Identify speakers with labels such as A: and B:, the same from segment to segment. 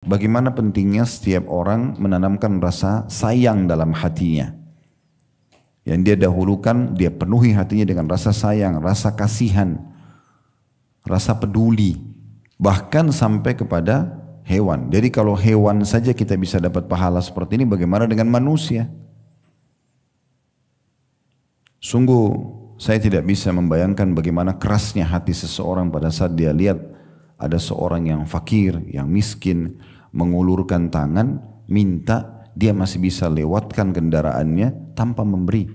A: Bagaimana pentingnya setiap orang menanamkan rasa sayang dalam hatinya. Yang dia dahulukan, dia penuhi hatinya dengan rasa sayang, rasa kasihan, rasa peduli. Bahkan sampai kepada hewan. Jadi kalau hewan saja kita bisa dapat pahala seperti ini, bagaimana dengan manusia? Sungguh saya tidak bisa membayangkan bagaimana kerasnya hati seseorang pada saat dia lihat ada seorang yang fakir, yang miskin, mengulurkan tangan, minta, dia masih bisa lewatkan kendaraannya tanpa memberi.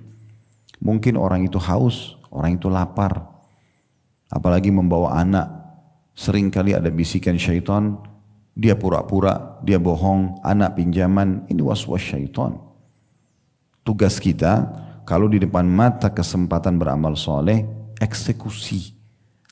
A: Mungkin orang itu haus, orang itu lapar, apalagi membawa anak. Seringkali ada bisikan syaitan, dia pura-pura, dia bohong, anak pinjaman, ini waswas syaitan. Tugas kita, kalau di depan mata kesempatan beramal soleh, eksekusi,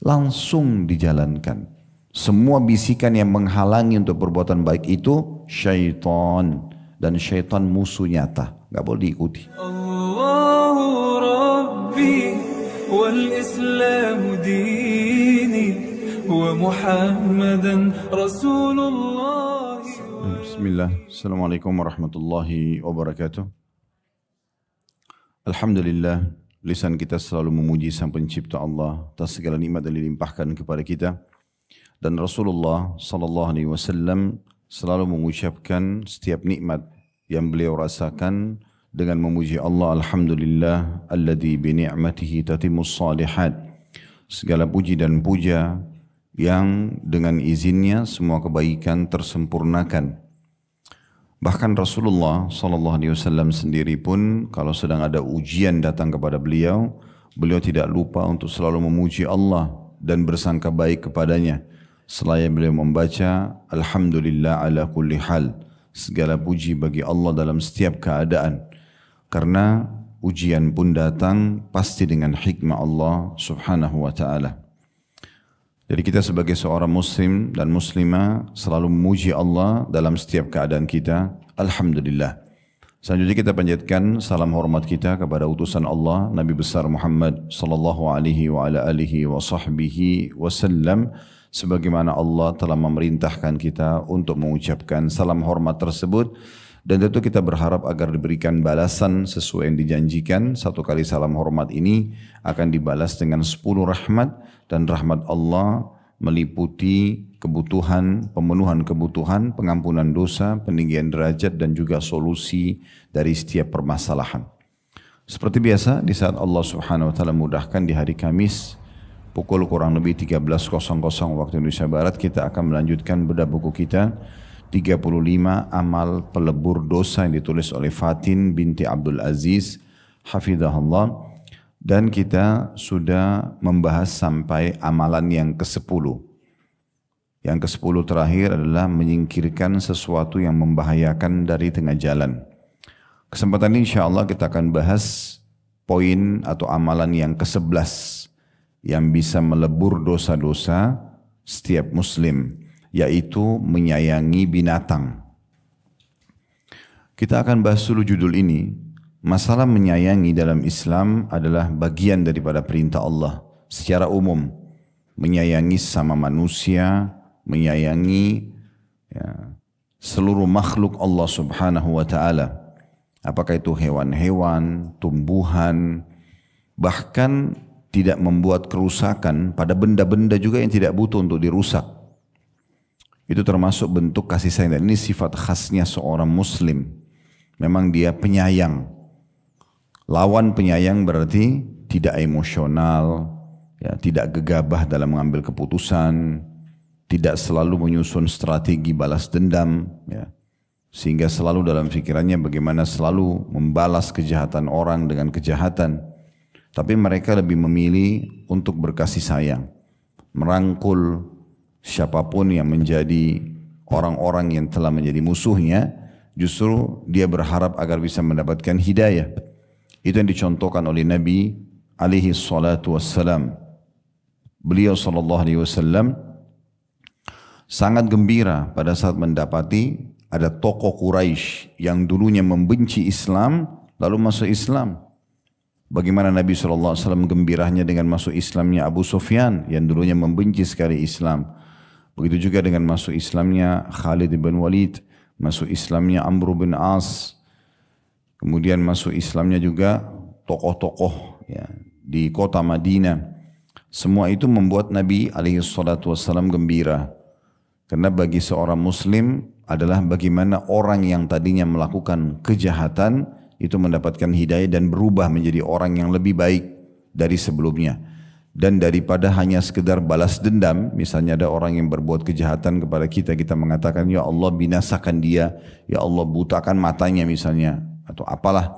A: langsung dijalankan. Semua bisikan yang menghalangi untuk perbuatan baik itu syaitan, dan syaitan musuh nyata, nggak boleh diikuti.
B: Allahu Rabbi wal Islam dini wa Muhammadan Rasulullah.
A: Bismillah. Assalamualaikum warahmatullahi wabarakatuh. Alhamdulillah, lisan kita selalu memuji Sang Pencipta Allah atas segala nikmat yang dilimpahkan kepada kita. Dan Rasulullah sallallahu alaihi wasallam selalu mengucapkan setiap nikmat yang beliau rasakan dengan memuji Allah, alhamdulillah alladzi bi ni'matihi tatimmus shalihat. Segala puji dan puja yang dengan izinnya semua kebaikan tersempurnakan. Bahkan Rasulullah sallallahu alaihi wasallam sendiri pun kalau sedang ada ujian datang kepada beliau, beliau tidak lupa untuk selalu memuji Allah dan bersangka baik kepadanya. Selaya beliau membaca alhamdulillah ala kulli hal, segala puji bagi Allah dalam setiap keadaan, karena ujian pun datang pasti dengan hikmah Allah subhanahu wa ta'ala. Jadi kita sebagai seorang muslim dan muslimah selalu memuji Allah dalam setiap keadaan kita, alhamdulillah. Selanjutnya kita panjatkan salam hormat kita kepada utusan Allah Nabi besar Muhammad sallallahu alaihi wa ala alihi wa sahbihi wasallam, sebagaimana Allah telah memerintahkan kita untuk mengucapkan salam hormat tersebut, dan tentu kita berharap agar diberikan balasan sesuai yang dijanjikan. Satu kali salam hormat ini akan dibalas dengan 10 rahmat, dan rahmat Allah meliputi kebutuhan, pemenuhan kebutuhan, pengampunan dosa, peninggian derajat, dan juga solusi dari setiap permasalahan. Seperti biasa, di saat Allah subhanahu wa ta'ala mudahkan di hari Kamis, pukul kurang lebih 13.00 waktu Indonesia Barat, kita akan melanjutkan bedah buku kita 35 Amal Pelebur Dosa yang ditulis oleh Fatin binti Abdul Aziz hafizahullah, dan kita sudah membahas sampai amalan yang ke-10. Yang ke-10 terakhir adalah menyingkirkan sesuatu yang membahayakan dari tengah jalan. Kesempatan ini insyaAllah kita akan bahas poin atau amalan yang ke-11 yang bisa melebur dosa-dosa setiap muslim, yaitu menyayangi binatang. Kita akan bahas dulu judul ini. Masalah menyayangi dalam Islam adalah bagian daripada perintah Allah secara umum. Menyayangi sama manusia, menyayangi seluruh makhluk Allah subhanahu wa ta'ala. Apakah itu hewan-hewan, tumbuhan, bahkan tidak membuat kerusakan pada benda-benda juga yang tidak butuh untuk dirusak. Itu termasuk bentuk kasih sayang, dan ini sifat khasnya seorang muslim. Memang dia penyayang. Lawan penyayang berarti tidak emosional, ya, tidak gegabah dalam mengambil keputusan, tidak selalu menyusun strategi balas dendam, ya, sehingga selalu dalam pikirannya bagaimana selalu membalas kejahatan orang dengan kejahatan. Tapi mereka lebih memilih untuk berkasih sayang, merangkul siapapun yang menjadi orang-orang yang telah menjadi musuhnya. Justru dia berharap agar bisa mendapatkan hidayah. Itu yang dicontohkan oleh Nabi alaihi salatu wassalam. Beliau sallallahu alaihi wasallam sangat gembira pada saat mendapati ada tokoh Quraisy yang dulunya membenci Islam lalu masuk Islam. Bagaimana Nabi SAW gembiranya dengan masuk Islamnya Abu Sufyan yang dulunya membenci sekali Islam. Begitu juga dengan masuk Islamnya Khalid bin Walid, masuk Islamnya Amr bin As, kemudian masuk Islamnya juga tokoh-tokoh ya, di kota Madinah. Semua itu membuat Nabi SAW gembira. Karena bagi seorang muslim adalah bagaimana orang yang tadinya melakukan kejahatan itu mendapatkan hidayah dan berubah menjadi orang yang lebih baik dari sebelumnya. Dan daripada hanya sekedar balas dendam, misalnya ada orang yang berbuat kejahatan kepada kita, kita mengatakan, ya Allah binasakan dia, ya Allah butakan matanya misalnya, atau apalah.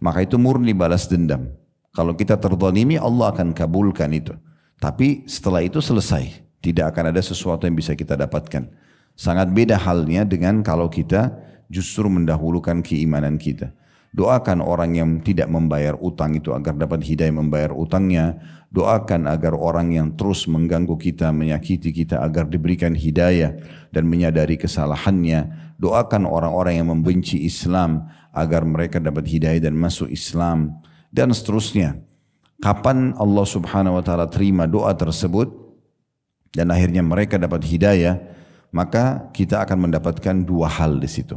A: Maka itu murni balas dendam. Kalau kita terzalimi, Allah akan kabulkan itu. Tapi setelah itu selesai. Tidak akan ada sesuatu yang bisa kita dapatkan. Sangat beda halnya dengan kalau kita justru mendahulukan keimanan kita. Doakan orang yang tidak membayar utang itu agar dapat hidayah membayar utangnya. Doakan agar orang yang terus mengganggu kita, menyakiti kita agar diberikan hidayah dan menyadari kesalahannya. Doakan orang-orang yang membenci Islam agar mereka dapat hidayah dan masuk Islam. Dan seterusnya. Kapan Allah Subhanahu wa ta'ala terima doa tersebut dan akhirnya mereka dapat hidayah, maka kita akan mendapatkan dua hal di situ.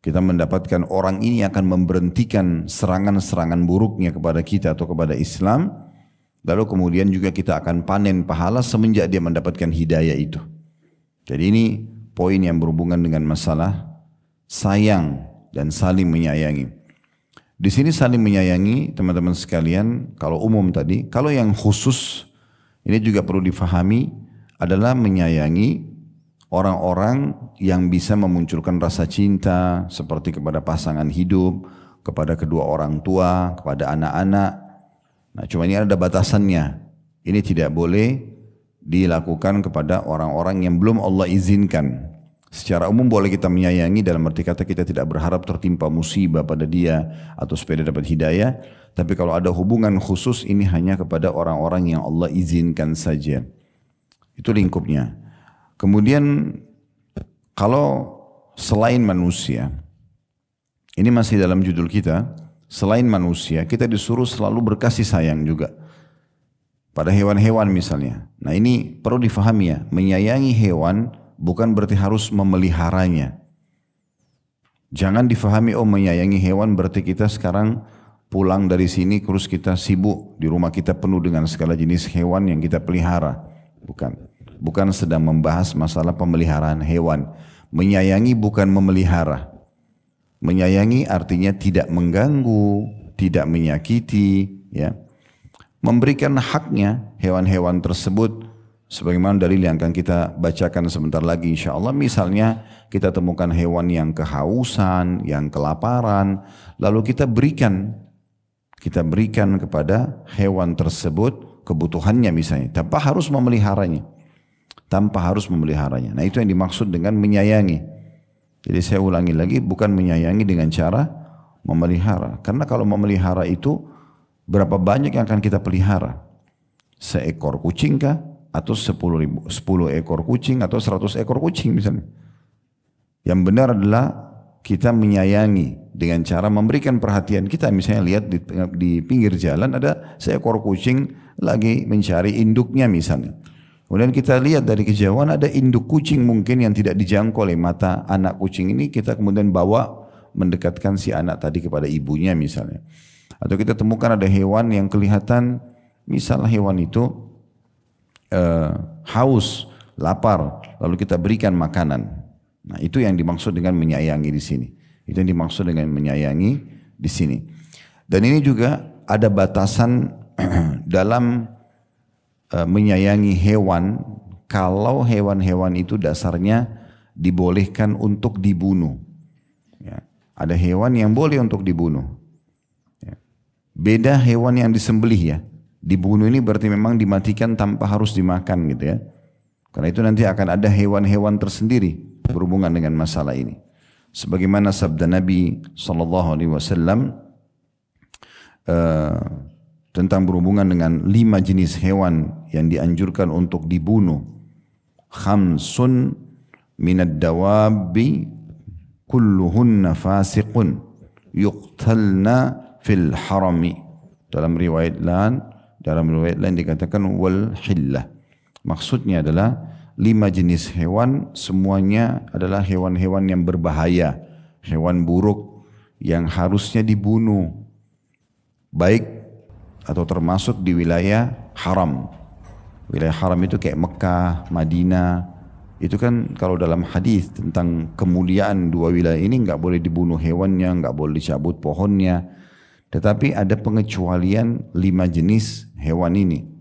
A: Kita mendapatkan orang ini akan memberhentikan serangan-serangan buruknya kepada kita atau kepada Islam. Lalu kemudian juga kita akan panen pahala semenjak dia mendapatkan hidayah itu. Jadi ini poin yang berhubungan dengan masalah sayang dan saling menyayangi. Di sini saling menyayangi teman-teman sekalian, kalau umum tadi, kalau yang khusus ini juga perlu difahami adalah menyayangi orang-orang yang bisa memunculkan rasa cinta seperti kepada pasangan hidup, kepada kedua orang tua, kepada anak-anak. Nah, cuma ini ada batasannya. Ini tidak boleh dilakukan kepada orang-orang yang belum Allah izinkan. Secara umum boleh kita menyayangi dalam arti kata kita tidak berharap tertimpa musibah pada dia atau supaya dia dapat hidayah. Tapi kalau ada hubungan khusus ini hanya kepada orang-orang yang Allah izinkan saja. Itu lingkupnya. Kemudian kalau selain manusia, ini masih dalam judul kita, selain manusia kita disuruh selalu berkasih sayang juga pada hewan-hewan misalnya. Nah ini perlu difahami ya, menyayangi hewan bukan berarti harus memeliharanya. Jangan difahami oh menyayangi hewan berarti kita sekarang pulang dari sini terus kita sibuk di rumah kita penuh dengan segala jenis hewan yang kita pelihara. Bukan sedang membahas masalah pemeliharaan hewan. Menyayangi bukan memelihara. Menyayangi artinya tidak mengganggu, tidak menyakiti, ya. Memberikan haknya hewan-hewan tersebut sebagaimana dalil yang akan kita bacakan sebentar lagi insyaallah. Misalnya kita temukan hewan yang kehausan, yang kelaparan, lalu kita berikan kepada hewan tersebut kebutuhannya misalnya, tanpa harus memeliharanya. Nah itu yang dimaksud dengan menyayangi. Jadi saya ulangi lagi, bukan menyayangi dengan cara memelihara. Karena kalau memelihara itu berapa banyak yang akan kita pelihara? Seekor kucing kah? Atau 10 ekor kucing atau 100 ekor kucing misalnya. Yang benar adalah kita menyayangi dengan cara memberikan perhatian. Kita misalnya lihat di pinggir jalan ada seekor kucing lagi mencari induknya misalnya. Kemudian kita lihat dari kejauhan ada induk kucing mungkin yang tidak dijangkau oleh mata anak kucing ini, kita kemudian bawa mendekatkan si anak tadi kepada ibunya misalnya. Atau kita temukan ada hewan yang kelihatan, misalnya hewan itu haus, lapar, lalu kita berikan makanan. Nah itu yang dimaksud dengan menyayangi di sini. Itu yang dimaksud dengan menyayangi di sini. Dan ini juga ada batasan dalam menyayangi hewan, kalau hewan-hewan itu dasarnya dibolehkan untuk dibunuh. Ya. Ada hewan yang boleh untuk dibunuh. Ya. Beda hewan yang disembelih ya. Dibunuh ini berarti memang dimatikan tanpa harus dimakan gitu ya. Karena itu nanti akan ada hewan-hewan tersendiri berhubungan dengan masalah ini. Sebagaimana sabda Nabi SAW tentang berhubungan dengan 5 jenis hewan yang dianjurkan untuk dibunuh. Khamsun minad dawabi kulluhunna fasiqun yuqtalna fil harami. Dalam riwayat lain dikatakan wal hillah. Maksudnya adalah 5 jenis hewan semuanya adalah hewan-hewan yang berbahaya, hewan buruk yang harusnya dibunuh, baik atau termasuk di wilayah haram. Wilayah haram itu kayak Mekah, Madinah. Itu kan kalau dalam hadis tentang kemuliaan 2 wilayah ini nggak boleh dibunuh hewannya, nggak boleh dicabut pohonnya. Tetapi ada pengecualian 5 jenis hewan ini.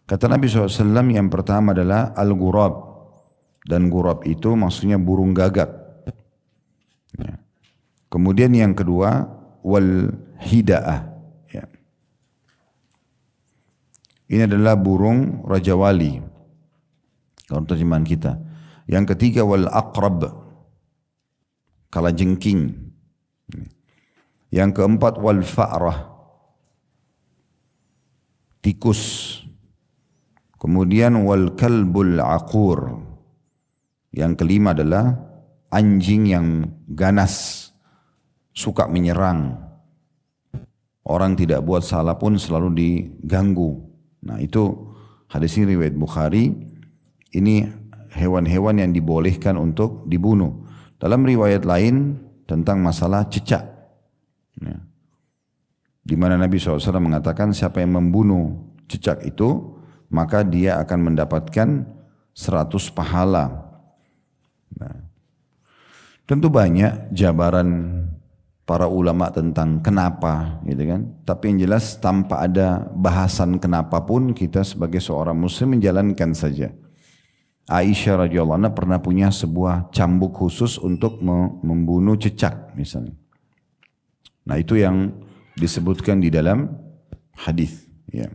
A: Kata Nabi SAW yang pertama adalah al-ghurab. Dan ghurab itu maksudnya burung gagak. Ya. Kemudian yang kedua wal-hida'ah. Ya. Ini adalah burung Raja Wali. Kalau terjemahan kita. Yang ketiga wal-aqrab. Kalajengking. Yang keempat wal-fa'rah. Tikus. Kemudian wal kalbul aqur. Yang kelima adalah anjing yang ganas, suka menyerang. Orang tidak buat salah pun selalu diganggu. Nah itu hadis ini riwayat Bukhari. Ini hewan-hewan yang dibolehkan untuk dibunuh. Dalam riwayat lain tentang masalah cecak. Ya. Di mana Nabi SAW mengatakan siapa yang membunuh cecak itu maka dia akan mendapatkan 100 pahala. Nah, tentu banyak jabaran para ulama tentang kenapa, gitu kan. Tapi yang jelas tanpa ada bahasan kenapa pun kita sebagai seorang muslim menjalankan saja. Aisyah radhiyallahu anha pernah punya sebuah cambuk khusus untuk membunuh cecak misalnya. Nah itu yang disebutkan di dalam hadis. Ya.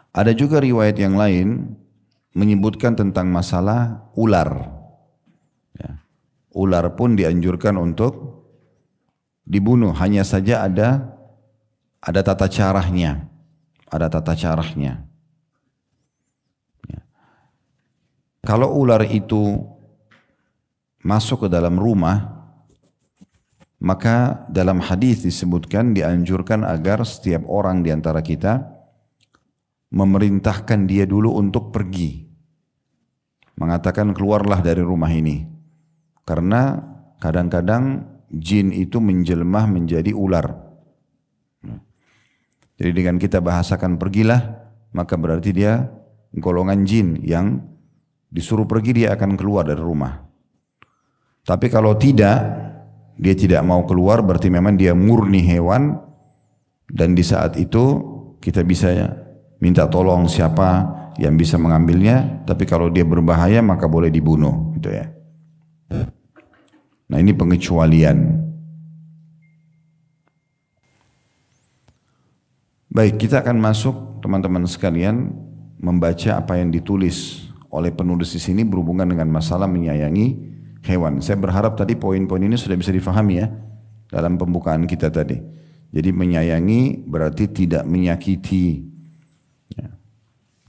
A: Ada juga riwayat yang lain menyebutkan tentang masalah ular. Ya. Ular pun dianjurkan untuk dibunuh. Hanya saja ada tata caranya. Ada tata caranya. Ya. Kalau ular itu masuk ke dalam rumah, maka dalam hadis disebutkan dianjurkan agar setiap orang di antara kita memerintahkan dia dulu untuk pergi. Mengatakan keluarlah dari rumah ini. Karena kadang-kadang jin itu menjelma menjadi ular. Jadi dengan kita bahasakan pergilah, maka berarti dia golongan jin yang disuruh pergi dia akan keluar dari rumah. Tapi kalau tidak, dia tidak mau keluar berarti memang dia murni hewan dan di saat itu kita bisa minta tolong siapa yang bisa mengambilnya, tapi kalau dia berbahaya maka boleh dibunuh, gitu ya. Nah ini pengecualian. Baik, kita akan masuk teman-teman sekalian membaca apa yang ditulis oleh penulis di sini berhubungan dengan masalah menyayangi hewan. Saya berharap tadi poin-poin ini sudah bisa difahami ya dalam pembukaan kita tadi. Jadi menyayangi berarti tidak menyakiti.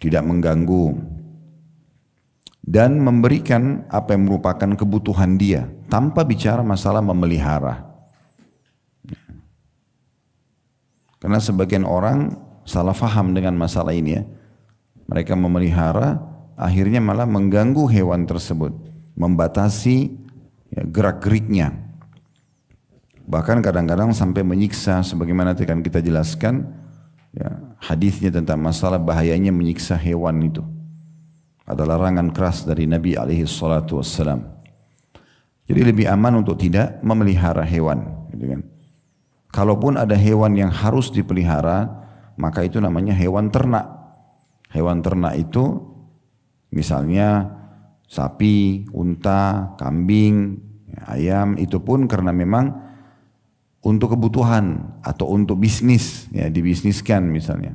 A: Tidak mengganggu dan memberikan apa yang merupakan kebutuhan dia tanpa bicara masalah memelihara. Karena sebagian orang salah faham dengan masalah ini ya. Mereka memelihara akhirnya malah mengganggu hewan tersebut, membatasi ya, gerak-geriknya. Bahkan kadang-kadang sampai menyiksa sebagaimana akan kita jelaskan. Ya, hadisnya tentang masalah bahayanya menyiksa hewan itu adalah larangan keras dari Nabi SAW. Jadi lebih aman untuk tidak memelihara hewan, gitu kan. Kalaupun ada hewan yang harus dipelihara, maka itu namanya hewan ternak. Hewan ternak itu misalnya sapi, unta, kambing, ayam, itu pun karena memang untuk kebutuhan atau untuk bisnis, ya dibisniskan misalnya.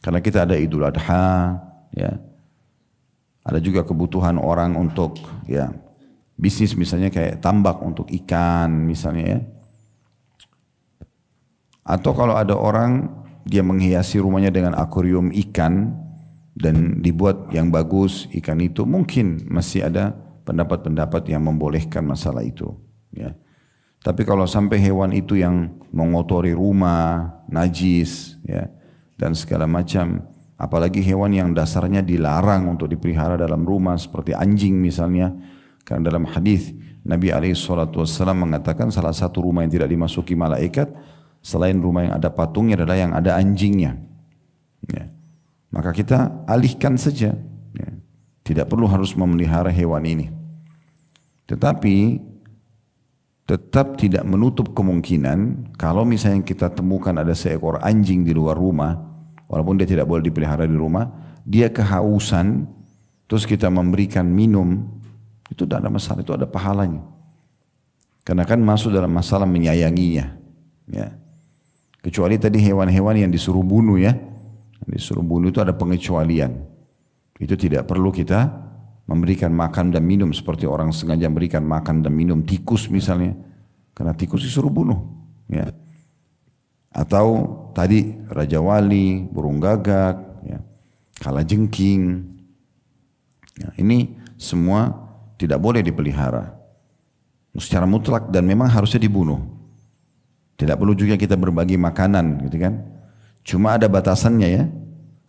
A: Karena kita ada Idul Adha, ya. Ada juga kebutuhan orang untuk ya bisnis misalnya kayak tambak untuk ikan misalnya ya. Atau kalau ada orang dia menghiasi rumahnya dengan akuarium ikan dan dibuat yang bagus ikan itu, mungkin masih ada pendapat-pendapat yang membolehkan masalah itu, ya. Tapi kalau sampai hewan itu yang mengotori rumah, najis, ya, dan segala macam, Apalagi hewan yang dasarnya dilarang untuk dipelihara dalam rumah seperti anjing misalnya. Karena dalam hadis Nabi SAW mengatakan salah satu rumah yang tidak dimasuki malaikat selain rumah yang ada patungnya adalah yang ada anjingnya. Ya. Maka kita alihkan saja. Ya. Tidak perlu harus memelihara hewan ini. Tetapi tetap tidak menutup kemungkinan kalau misalnya kita temukan ada seekor anjing di luar rumah, walaupun dia tidak boleh dipelihara di rumah, dia kehausan, terus kita memberikan minum, itu tidak ada masalah, itu ada pahalanya. Karena kan masuk dalam masalah menyayanginya. Ya. Kecuali tadi hewan-hewan yang disuruh bunuh ya. Disuruh bunuh itu ada pengecualian. Itu tidak perlu kita memberikan makan dan minum seperti orang sengaja memberikan makan dan minum tikus misalnya. Karena tikus disuruh bunuh. Ya. Atau tadi Raja Wali, burung gagak, ya. Kalajengking. Ya, ini semua tidak boleh dipelihara. Secara mutlak dan memang harusnya dibunuh. Tidak perlu juga kita berbagi makanan gitu kan. Cuma ada batasannya ya.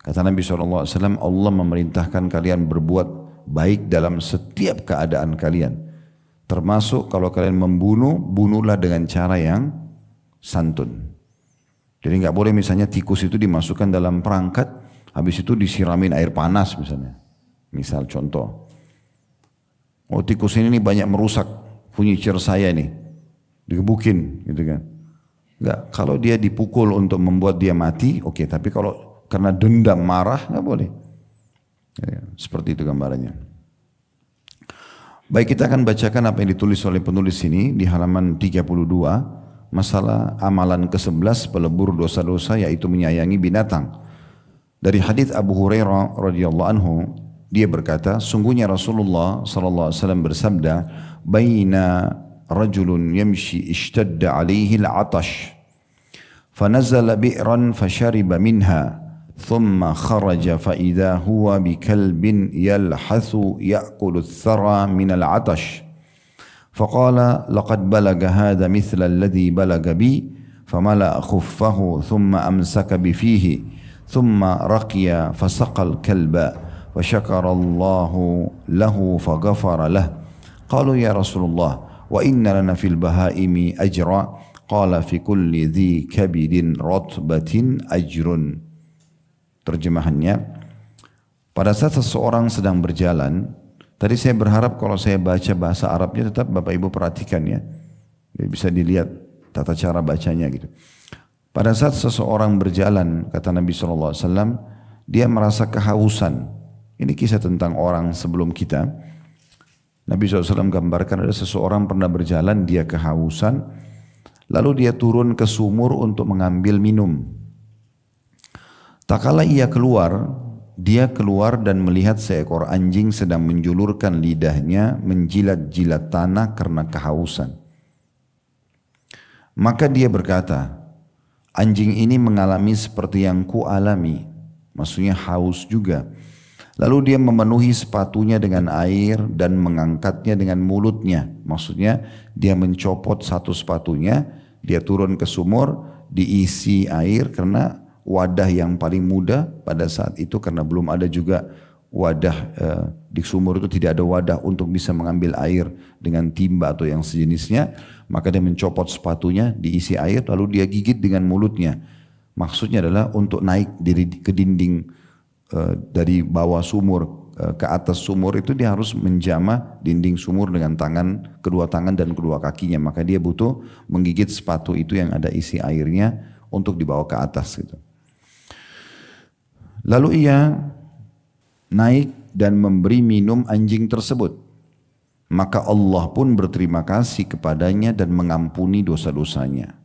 A: Kata Nabi SAW, Allah memerintahkan kalian berbuat baik dalam setiap keadaan kalian. Termasuk kalau kalian membunuh, bunuhlah dengan cara yang santun. Jadi nggak boleh misalnya tikus itu dimasukkan dalam perangkat, habis itu disiramin air panas misalnya. Misal contoh, oh tikus ini banyak merusak furniture saya nih, digebukin gitu kan. Nggak, kalau dia dipukul untuk membuat dia mati, oke. Tapi kalau karena dendam marah nggak boleh. Ya, seperti itu gambarannya. Baik, kita akan bacakan apa yang ditulis oleh penulis ini di halaman 32, masalah amalan ke-11 pelebur dosa-dosa yaitu menyayangi binatang. Dari hadis Abu Hurairah radhiyallahu anhu, dia berkata, sungguhnya Rasulullah sallallahu alaihi wasallam bersabda, "Baina rajulun yamshi ishtadda alaihi al-'atash, fanazala bi'ran fashariba minha." ثم خرج فإذا هو بكلب يلحث يأكل الثرى من العطش فقال لقد بلغ هذا مثل الذي بلغ بي فملأ خفه ثم أمسك بفيه ثم رقي فسقى الكلب فشكر الله له فغفر له قالوا يا رسول الله وإن لنا في البهائم أجرا قال في كل ذي كبد رطبة أجر. Terjemahannya, pada saat seseorang sedang berjalan, tadi saya berharap kalau saya baca bahasa Arabnya tetap Bapak Ibu perhatikan ya, bisa dilihat tata cara bacanya gitu. Pada saat seseorang berjalan, kata Nabi SAW, dia merasa kehausan. Ini kisah tentang orang sebelum kita. Nabi SAW gambarkan ada seseorang pernah berjalan, dia kehausan, lalu dia turun ke sumur untuk mengambil minum. Tak kala ia keluar, dia keluar dan melihat seekor anjing sedang menjulurkan lidahnya menjilat-jilat tanah karena kehausan. Maka dia berkata, anjing ini mengalami seperti yang ku alami, maksudnya haus juga. Lalu dia memenuhi sepatunya dengan air dan mengangkatnya dengan mulutnya, maksudnya dia mencopot satu sepatunya, dia turun ke sumur, diisi air karena wadah yang paling mudah pada saat itu karena belum ada juga wadah di sumur itu tidak ada wadah untuk bisa mengambil air dengan timba atau yang sejenisnya, maka dia mencopot sepatunya diisi air lalu dia gigit dengan mulutnya. Maksudnya adalah untuk naik ke dinding dari bawah sumur ke atas sumur itu dia harus menjamah dinding sumur dengan kedua tangan dan kedua kakinya, maka dia butuh menggigit sepatu itu yang ada isi airnya untuk dibawa ke atas gitu. Lalu ia naik dan memberi minum anjing tersebut. Maka Allah pun berterima kasih kepadanya dan mengampuni dosa-dosanya.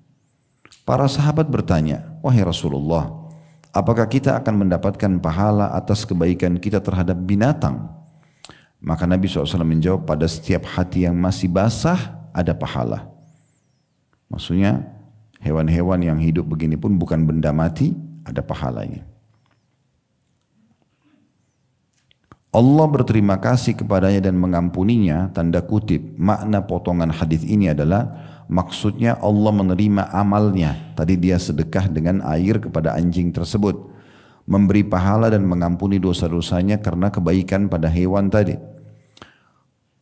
A: Para sahabat bertanya, wahai Rasulullah, apakah kita akan mendapatkan pahala atas kebaikan kita terhadap binatang? Maka Nabi SAW menjawab, pada setiap hati yang masih basah ada pahala. Maksudnya hewan-hewan yang hidup begini pun bukan benda mati, ada pahalanya. Allah berterima kasih kepadanya dan mengampuninya, tanda kutip. Makna potongan hadis ini adalah maksudnya Allah menerima amalnya. Tadi dia sedekah dengan air kepada anjing tersebut. memberi pahala dan mengampuni dosa-dosanya karena kebaikan pada hewan tadi.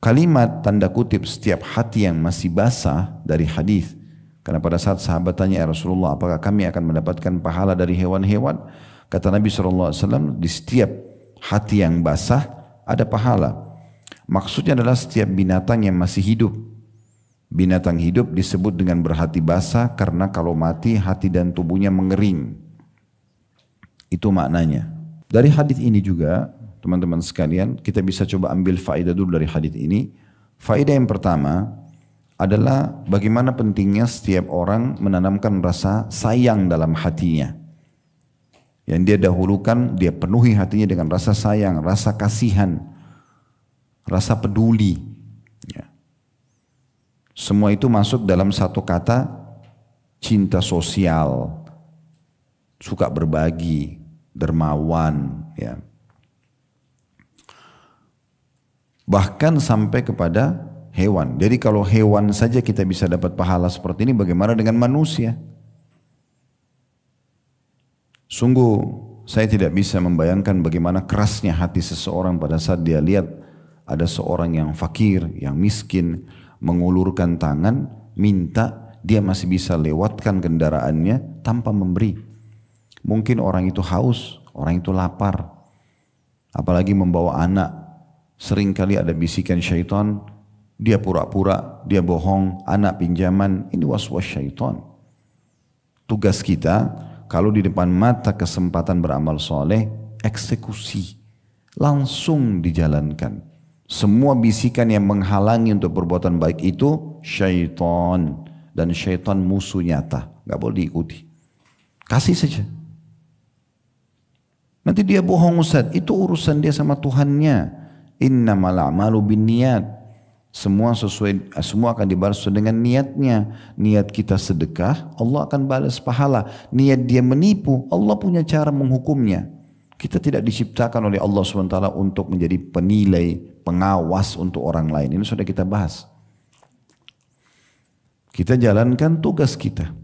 A: Kalimat tanda kutip setiap hati yang masih basah dari hadis. Karena pada saat sahabat tanya, ya Rasulullah, apakah kami akan mendapatkan pahala dari hewan-hewan? Kata Nabi SAW, di setiap hati yang basah ada pahala. Maksudnya adalah setiap binatang yang masih hidup. Binatang hidup disebut dengan berhati basah karena kalau mati hati dan tubuhnya mengering. Itu maknanya. Dari hadis ini juga, teman-teman sekalian, kita bisa coba ambil faedah dulu dari hadis ini. Faedah yang pertama adalah bagaimana pentingnya setiap orang menanamkan rasa sayang dalam hatinya. Yang dia dahulukan, dia penuhi hatinya dengan rasa sayang, rasa kasihan, rasa peduli. Ya. Semua itu masuk dalam satu kata, cinta sosial, suka berbagi, dermawan, ya. Bahkan sampai kepada hewan. Jadi kalau hewan saja kita bisa dapat pahala seperti ini, bagaimana dengan manusia? Sungguh saya tidak bisa membayangkan bagaimana kerasnya hati seseorang pada saat dia lihat ada seorang yang fakir, yang miskin, mengulurkan tangan, minta, dia masih bisa lewatkan kendaraannya tanpa memberi. Mungkin orang itu haus, orang itu lapar, apalagi membawa anak. Seringkali ada bisikan syaitan, dia pura-pura, dia bohong, anak pinjaman, ini waswas syaitan. Tugas kita, kalau di depan mata kesempatan beramal soleh, eksekusi, langsung dijalankan. Semua bisikan yang menghalangi untuk perbuatan baik itu syaitan, dan syaitan musuh nyata, nggak boleh diikuti. Kasih saja. Nanti dia bohong Ustaz, itu urusan dia sama Tuhannya. Innamal a'malu binniyat. Semua akan dibalas dengan niatnya. Niat kita sedekah, Allah akan balas pahala. Niat dia menipu, Allah punya cara menghukumnya. Kita tidak diciptakan oleh Allah SWT untuk menjadi penilai, pengawas untuk orang lain. Ini sudah kita bahas. Kita jalankan tugas kita.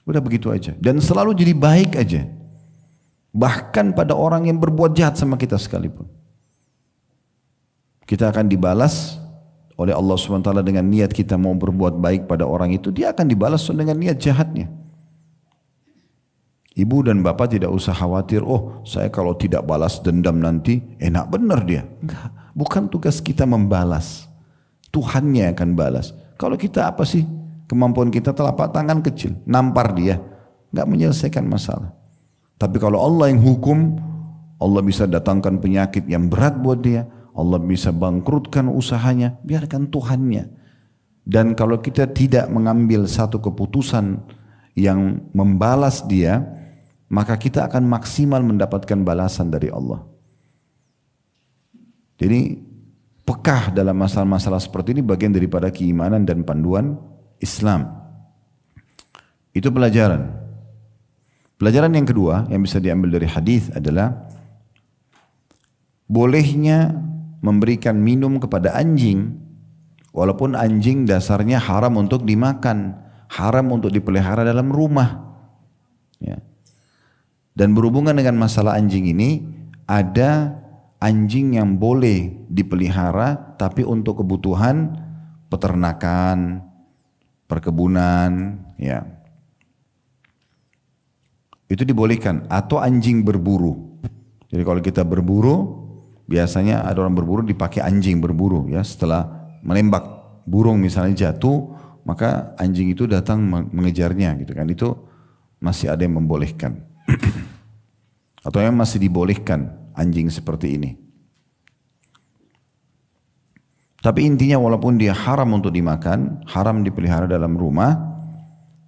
A: Udah begitu aja. Dan selalu jadi baik aja. Bahkan pada orang yang berbuat jahat sama kita sekalipun. Kita akan dibalas oleh Allah SWT dengan niat kita mau berbuat baik pada orang itu. Dia akan dibalas dengan niat jahatnya. Ibu dan bapak tidak usah khawatir, oh saya kalau tidak balas dendam nanti enak benar dia. Enggak, bukan tugas kita membalas. Tuhannya akan balas. Kalau kita apa sih? Kemampuan kita telapak tangan kecil, nampar dia. Enggak menyelesaikan masalah. Tapi kalau Allah yang hukum, Allah bisa datangkan penyakit yang berat buat dia. Allah bisa bangkrutkan usahanya, biarkan Tuhannya. Dan kalau kita tidak mengambil satu keputusan yang membalas dia, maka kita akan maksimal mendapatkan balasan dari Allah. Jadi pekah dalam masalah-masalah seperti ini bagian daripada keimanan dan panduan Islam. Itu pelajaran. Pelajaran yang kedua yang bisa diambil dari hadis adalah bolehnya memberikan minum kepada anjing, walaupun anjing dasarnya haram untuk dimakan, haram untuk dipelihara dalam rumah. Ya. Dan berhubungan dengan masalah anjing ini, ada anjing yang boleh dipelihara tapi untuk kebutuhan peternakan, perkebunan, ya. Itu dibolehkan. Atau anjing berburu. Jadi kalau kita berburu, biasanya ada orang berburu dipakai anjing berburu, ya. Setelah menembak burung misalnya jatuh, maka anjing itu datang mengejarnya, gitu kan. Itu masih ada yang membolehkan. Atau yang masih dibolehkan anjing seperti ini. Tapi intinya walaupun dia haram untuk dimakan, haram dipelihara dalam rumah,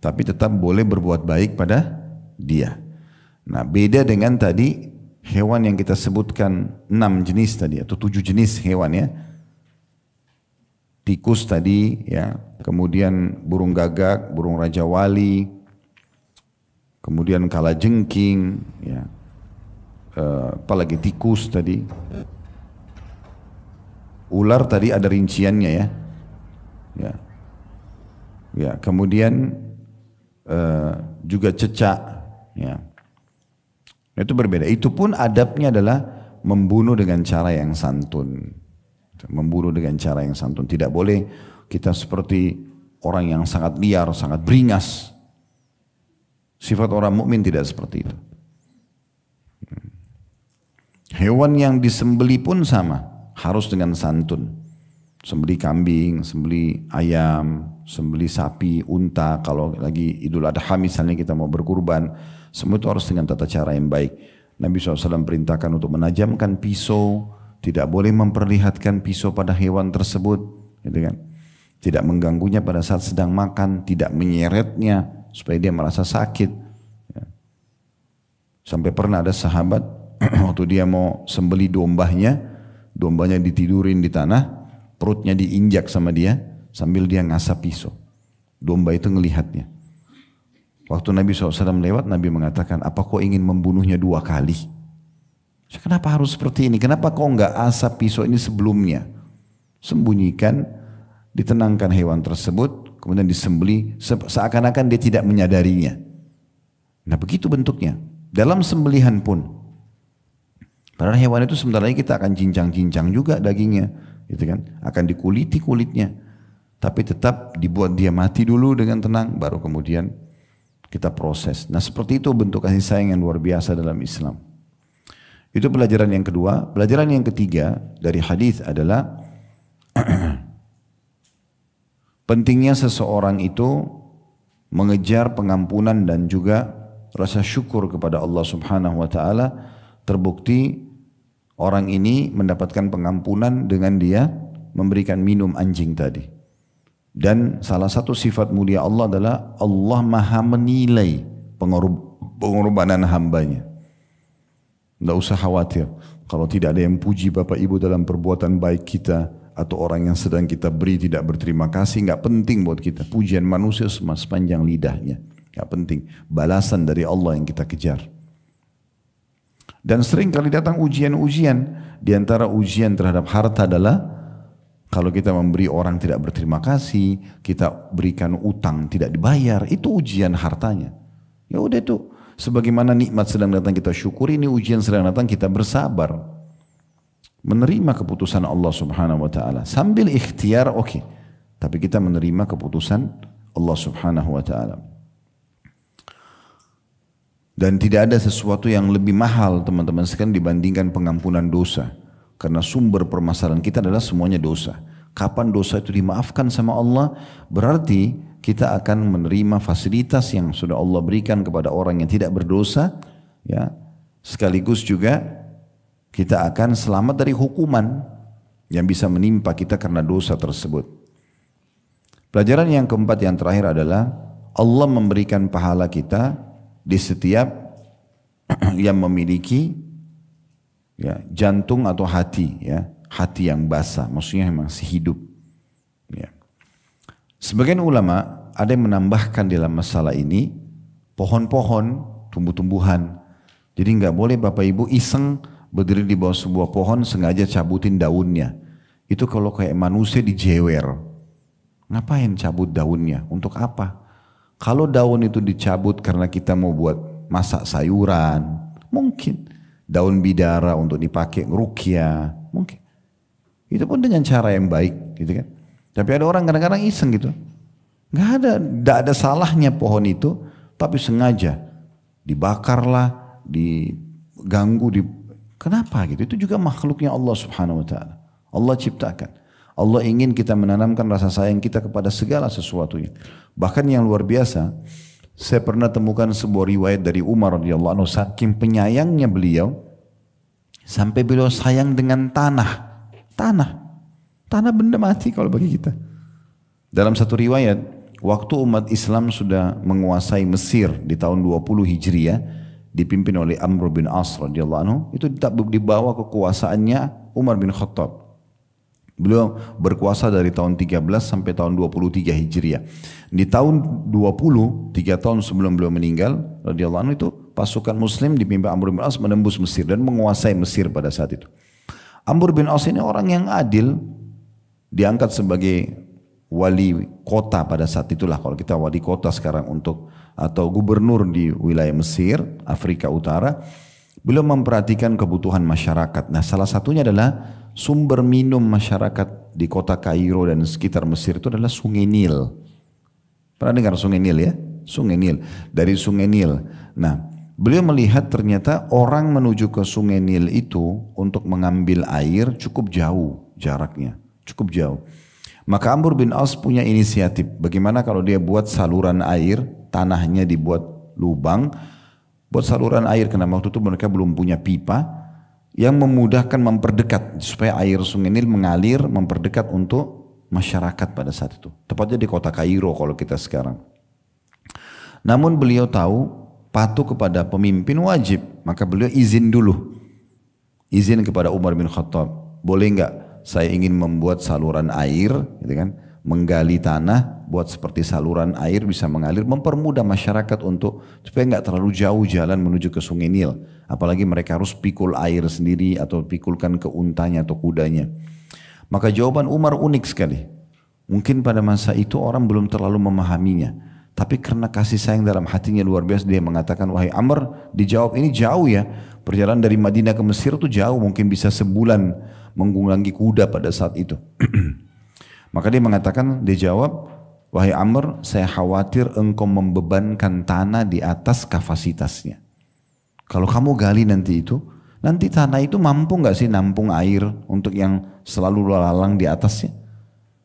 A: tapi tetap boleh berbuat baik pada dia. Nah, beda dengan tadi hewan yang kita sebutkan 6 jenis tadi atau 7 jenis hewan, ya. Tikus tadi, ya, kemudian burung gagak, burung raja wali, kemudian kalajengking, ya. Apalagi tikus tadi, ular tadi ada rinciannya, ya, ya, ya. Kemudian juga cecak, ya. Itu berbeda. Itu pun adabnya adalah membunuh dengan cara yang santun. Membunuh dengan cara yang santun. Tidak boleh kita seperti orang yang sangat liar, sangat beringas. Sifat orang mukmin tidak seperti itu. Hewan yang disembeli pun sama, harus dengan santun. Sembeli kambing, sembeli ayam, sembeli sapi, unta. Kalau lagi Idul Adha misalnya kita mau berkurban, semua itu harus dengan tata cara yang baik. Nabi SAW perintahkan untuk menajamkan pisau, tidak boleh memperlihatkan pisau pada hewan tersebut, gitu kan? Tidak mengganggunya pada saat sedang makan, tidak menyeretnya supaya dia merasa sakit. Sampai pernah ada sahabat waktu dia mau sembeli dombanya ditidurin di tanah, perutnya diinjak sama dia sambil dia ngasap pisau. Domba itu ngelihatnya. Waktu Nabi SAW lewat, Nabi mengatakan, apa kau ingin membunuhnya 2 kali? Kenapa harus seperti ini? Kenapa kau enggak asap pisau ini sebelumnya? Sembunyikan, ditenangkan hewan tersebut, kemudian disembeli, seakan-akan dia tidak menyadarinya. Nah begitu bentuknya. Dalam sembelihan pun, padahal hewan itu sebentar lagi kita akan cincang-cincang juga dagingnya, gitu kan? Akan dikuliti kulitnya, tapi tetap dibuat dia mati dulu dengan tenang, baru kemudian kita proses. Nah seperti itu bentuk kasih sayang yang luar biasa dalam Islam. Itu pelajaran yang kedua. Pelajaran yang ketiga dari hadis adalah pentingnya seseorang itu mengejar pengampunan dan juga rasa syukur kepada Allah Subhanahu wa taala. Terbukti orang ini mendapatkan pengampunan dengan dia memberikan minum anjing tadi. Dan salah satu sifat mulia Allah adalah Allah maha menilai pengorbanan hambanya. Tidak usah khawatir kalau tidak ada yang puji Bapak Ibu dalam perbuatan baik kita, atau orang yang sedang kita beri tidak berterima kasih, nggak penting buat kita. Pujian manusia sepanjang lidahnya, nggak penting. Balasan dari Allah yang kita kejar. Dan sering kali datang ujian-ujian. Di antara ujian terhadap harta adalah kalau kita memberi orang tidak berterima kasih, kita berikan utang tidak dibayar, itu ujian hartanya. Ya udah itu, sebagaimana nikmat sedang datang kita syukuri, ini ujian sedang datang kita bersabar. Menerima keputusan Allah Subhanahu wa taala sambil ikhtiar, oke. Tapi kita menerima keputusan Allah Subhanahu wa taala. Dan tidak ada sesuatu yang lebih mahal teman-teman sekalian dibandingkan pengampunan dosa. Karena sumber permasalahan kita adalah semuanya dosa. Kapan dosa itu dimaafkan sama Allah, berarti kita akan menerima fasilitas yang sudah Allah berikan kepada orang yang tidak berdosa, ya. Sekaligus juga kita akan selamat dari hukuman yang bisa menimpa kita karena dosa tersebut. Pelajaran yang keempat yang terakhir adalah Allah memberikan pahala kita di setiap yang memiliki ya, jantung atau hati, ya, hati yang basah, maksudnya yang masih hidup. Ya. Sebagian ulama ada yang menambahkan dalam masalah ini pohon-pohon, tumbuh-tumbuhan. Jadi nggak boleh Bapak Ibu iseng berdiri di bawah sebuah pohon sengaja cabutin daunnya. Itu kalau kayak manusia dijewer. Ngapain cabut daunnya? Untuk apa? Kalau daun itu dicabut karena kita mau buat masak sayuran, mungkin. Daun bidara untuk dipakai ruqyah, mungkin. Itu pun dengan cara yang baik, gitu kan. Tapi ada orang kadang-kadang iseng gitu. Nggak ada salahnya pohon itu, tapi sengaja dibakarlah, diganggu, kenapa gitu? Itu juga makhluknya Allah Subhanahu wa taala. Allah ciptakan. Allah ingin kita menanamkan rasa sayang kita kepada segala sesuatunya. Bahkan yang luar biasa, saya pernah temukan sebuah riwayat dari Umar radhiyallahu anhu, saking penyayangnya beliau sampai beliau sayang dengan tanah benda mati kalau bagi kita. Dalam satu riwayat, waktu umat Islam sudah menguasai Mesir di tahun 20 Hijriah, dipimpin oleh Amr bin As radhiyallahu anhu, itu dibawa kekuasaannya Umar bin Khattab. Beliau berkuasa dari tahun 13 sampai tahun 23 Hijriah. Di tahun 20, 3 tahun sebelum beliau meninggal, radhiyallahu anhu, itu pasukan Muslim dipimpin Amr bin As menembus Mesir dan menguasai Mesir pada saat itu. Amr bin As ini orang yang adil, diangkat sebagai wali kota pada saat itulah, kalau kita wali kota sekarang untuk atau gubernur di wilayah Mesir, Afrika Utara. Beliau memperhatikan kebutuhan masyarakat. Nah, salah satunya adalah sumber minum masyarakat di kota Kairo dan sekitar Mesir itu adalah Sungai Nil. Pernah dengar Sungai Nil ya? Sungai Nil. Dari Sungai Nil. Nah, beliau melihat ternyata orang menuju ke Sungai Nil itu untuk mengambil air cukup jauh jaraknya. Cukup jauh. Maka Amr bin As punya inisiatif. Bagaimana kalau dia buat saluran air, tanahnya dibuat lubang, buat saluran air, karena waktu itu mereka belum punya pipa, yang memudahkan memperdekat supaya air Sungai Nil mengalir memperdekat untuk masyarakat pada saat itu. Tepatnya di kota Kairo kalau kita sekarang. Namun beliau tahu patuh kepada pemimpin wajib, maka beliau izin dulu. Izin kepada Umar bin Khattab, boleh enggak saya ingin membuat saluran air, gitu kan? Menggali tanah, buat seperti saluran air bisa mengalir, mempermudah masyarakat untuk supaya nggak terlalu jauh jalan menuju ke Sungai Nil. Apalagi mereka harus pikul air sendiri atau pikulkan ke untanya atau kudanya. Maka jawaban Umar unik sekali. Mungkin pada masa itu orang belum terlalu memahaminya. Tapi karena kasih sayang dalam hatinya luar biasa, dia mengatakan, wahai Amr, dijawab ini jauh ya. Perjalanan dari Madinah ke Mesir itu jauh, mungkin bisa sebulan menggunakan kuda pada saat itu. Maka dia mengatakan, dia jawab, wahai Amr, saya khawatir engkau membebankan tanah di atas kapasitasnya. Kalau kamu gali nanti itu, nanti tanah itu mampu nggak sih nampung air untuk yang selalu lalang di atasnya?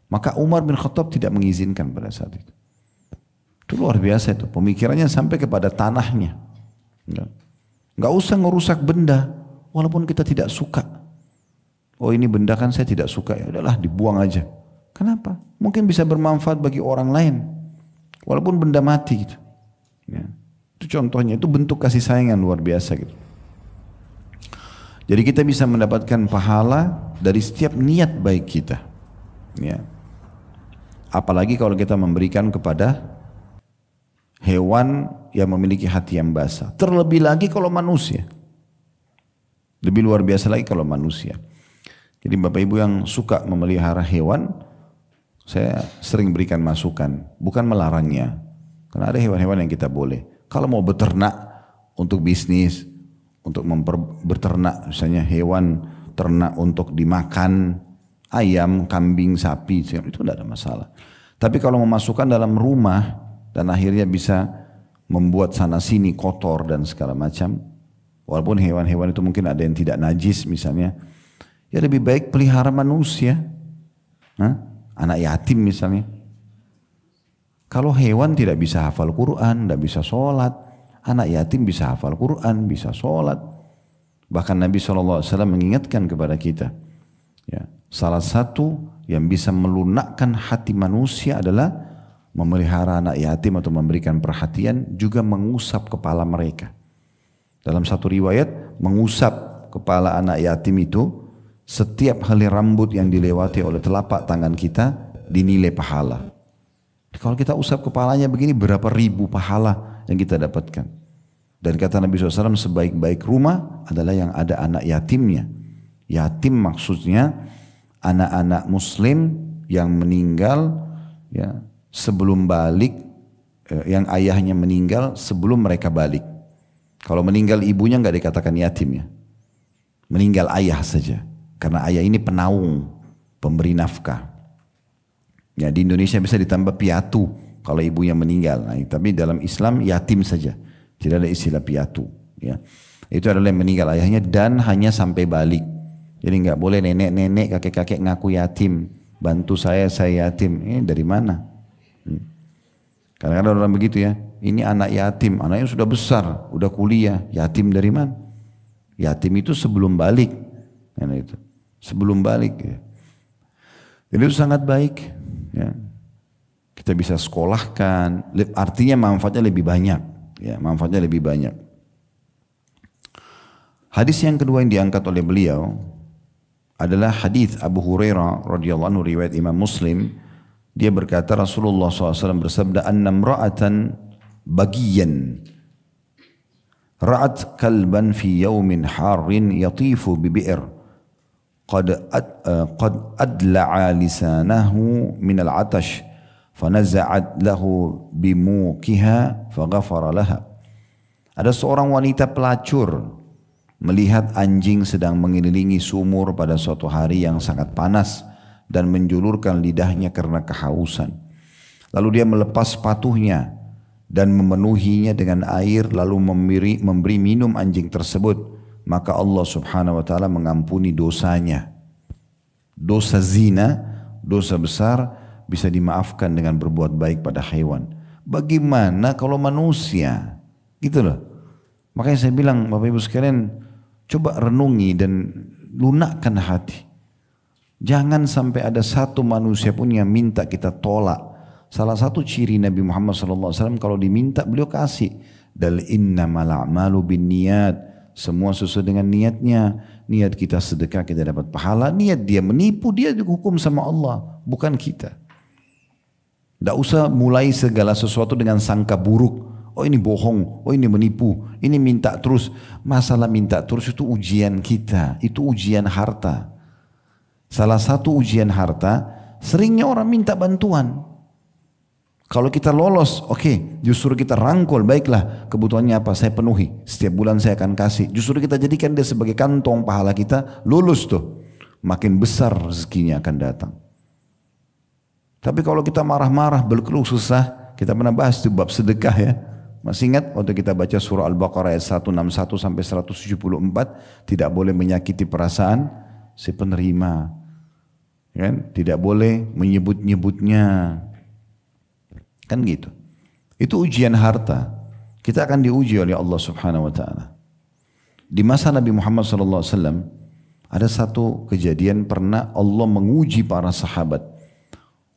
A: Maka Umar bin Khattab tidak mengizinkan pada saat itu. Itu luar biasa itu, pemikirannya sampai kepada tanahnya. Nggak usah ngerusak benda, walaupun kita tidak suka. Oh ini benda kan saya tidak suka, ya udahlah dibuang aja. Kenapa? Mungkin bisa bermanfaat bagi orang lain, walaupun benda mati gitu. Ya. Itu contohnya, itu bentuk kasih sayang yang luar biasa gitu. Jadi kita bisa mendapatkan pahala dari setiap niat baik kita. Ya. Apalagi kalau kita memberikan kepada hewan yang memiliki hati yang basah. Terlebih lagi kalau manusia. Lebih luar biasa lagi kalau manusia. Jadi Bapak Ibu yang suka memelihara hewan, saya sering berikan masukan, bukan melarangnya. Karena ada hewan-hewan yang kita boleh. Kalau mau beternak untuk bisnis, untuk berternak, misalnya hewan ternak untuk dimakan, ayam, kambing, sapi, itu tidak ada masalah. Tapi kalau memasukkan dalam rumah dan akhirnya bisa membuat sana sini kotor dan segala macam, walaupun hewan-hewan itu mungkin ada yang tidak najis misalnya, ya lebih baik pelihara manusia. Anak yatim misalnya. Kalau hewan tidak bisa hafal Quran, tidak bisa sholat, anak yatim bisa hafal Quran, bisa sholat. Bahkan Nabi SAW mengingatkan kepada kita, ya, salah satu yang bisa melunakkan hati manusia adalah memelihara anak yatim atau memberikan perhatian, juga mengusap kepala mereka. Dalam satu riwayat, mengusap kepala anak yatim itu, setiap helai rambut yang dilewati oleh telapak tangan kita dinilai pahala. Kalau kita usap kepalanya begini, berapa ribu pahala yang kita dapatkan. Dan kata Nabi SAW, sebaik-baik rumah adalah yang ada anak yatimnya. Yatim maksudnya anak-anak muslim yang meninggal ya, sebelum balik, yang ayahnya meninggal sebelum mereka balik. Kalau meninggal ibunya nggak dikatakan yatim ya, meninggal ayah saja. Karena ayah ini penaung, pemberi nafkah. Ya, di Indonesia bisa ditambah piatu kalau ibunya meninggal. Nah, tapi dalam Islam yatim saja, tidak ada istilah piatu. Ya, itu adalah yang meninggal ayahnya dan hanya sampai balik. Jadi nggak boleh nenek-nenek, kakek-kakek ngaku yatim. Bantu saya yatim. Ini dari mana? Kadang-kadang orang begitu ya. Ini anak yatim, anaknya sudah besar, udah kuliah. Yatim dari mana? Yatim itu sebelum balik. Nah, itu sebelum balik. Ya. Jadi itu sangat baik. Ya. Kita bisa sekolahkan, artinya manfaatnya lebih banyak. Ya, manfaatnya lebih banyak. Hadis yang kedua yang diangkat oleh beliau adalah hadis Abu Hurairah radhiyallahu anhu, riwayat Imam Muslim. Dia berkata, Rasulullah SAW bersabda, "Anna imra'atan bagiyan ra'at kalban fi yawmin harrin yatifu bi bi'r qad adla'a lisanahu min al-'atash fanaza'at lahu bimukiha faghafara laha." Ada seorang wanita pelacur melihat anjing sedang mengelilingi sumur pada suatu hari yang sangat panas dan menjulurkan lidahnya karena kehausan. Lalu dia melepas patuhnya dan memenuhinya dengan air lalu memberi minum anjing tersebut, maka Allah Subhanahu wa taala mengampuni dosanya. Dosa zina, dosa besar bisa dimaafkan dengan berbuat baik pada hewan. Bagaimana kalau manusia? Gitu loh. Makanya saya bilang Bapak Ibu sekalian, coba renungi dan lunakkan hati. Jangan sampai ada satu manusia pun yang minta kita tolak. Salah satu ciri Nabi Muhammad SAW kalau diminta beliau kasih. Dal innamal a'malu binniyat. Semua sesuai dengan niatnya. Niat kita sedekah kita dapat pahala. Niat dia menipu dia dihukum sama Allah. Bukan kita. Tidak usah mulai segala sesuatu dengan sangka buruk. Oh ini bohong, oh ini menipu, ini minta terus. Masalah minta terus itu ujian kita, itu ujian harta. Salah satu ujian harta, seringnya orang minta bantuan. Kalau kita lolos, oke, justru kita rangkul, baiklah kebutuhannya apa, saya penuhi. Setiap bulan saya akan kasih. Justru kita jadikan dia sebagai kantong pahala kita, lulus tuh. Makin besar rezekinya akan datang. Tapi kalau kita marah-marah, berkeluh susah, kita pernah bahas itu bab sedekah ya. Masih ingat waktu kita baca surah Al-Baqarah ayat 161 sampai 174, tidak boleh menyakiti perasaan si penerima. Kan? Tidak boleh menyebut-nyebutnya. Kan gitu. Itu ujian harta. Kita akan diuji oleh Allah Subhanahu wa taala. Di masa Nabi Muhammad SAW ada satu kejadian pernah Allah menguji para sahabat.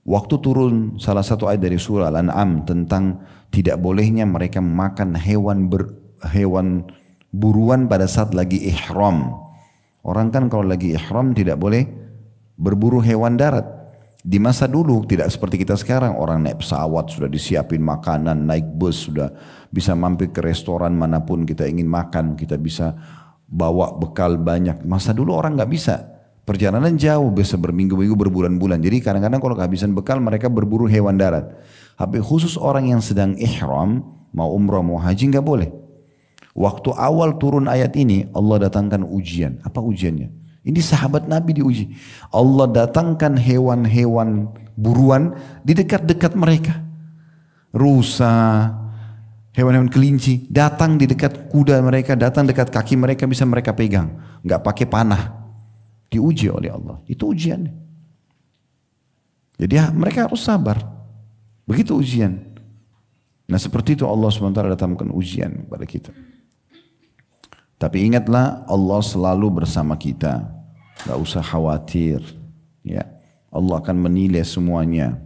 A: Waktu turun salah satu ayat dari surah Al-An'am tentang tidak bolehnya mereka memakan hewan buruan pada saat lagi ihram. Orang kan kalau lagi ihram tidak boleh berburu hewan darat. Di masa dulu tidak seperti kita sekarang, orang naik pesawat sudah disiapin makanan, naik bus sudah bisa mampir ke restoran manapun kita ingin makan, kita bisa bawa bekal banyak. Masa dulu orang nggak bisa. Perjalanan jauh, bisa berminggu-minggu, berbulan-bulan. Jadi kadang-kadang kalau kehabisan bekal mereka berburu hewan darat. Tapi khusus orang yang sedang ihram, mau umrah, mau haji nggak boleh. Waktu awal turun ayat ini, Allah datangkan ujian. Apa ujiannya? Ini sahabat Nabi diuji. Allah datangkan hewan-hewan buruan di dekat-dekat mereka. Rusa, hewan-hewan kelinci, datang di dekat kuda mereka, datang dekat kaki mereka, bisa mereka pegang. Nggak pakai panah. Diuji oleh Allah. Itu ujian. Jadi mereka harus sabar. Begitu ujian. Nah seperti itu Allah SWT datangkan ujian kepada kita. Tapi ingatlah Allah selalu bersama kita. Gak usah khawatir. Ya, Allah akan menilai semuanya.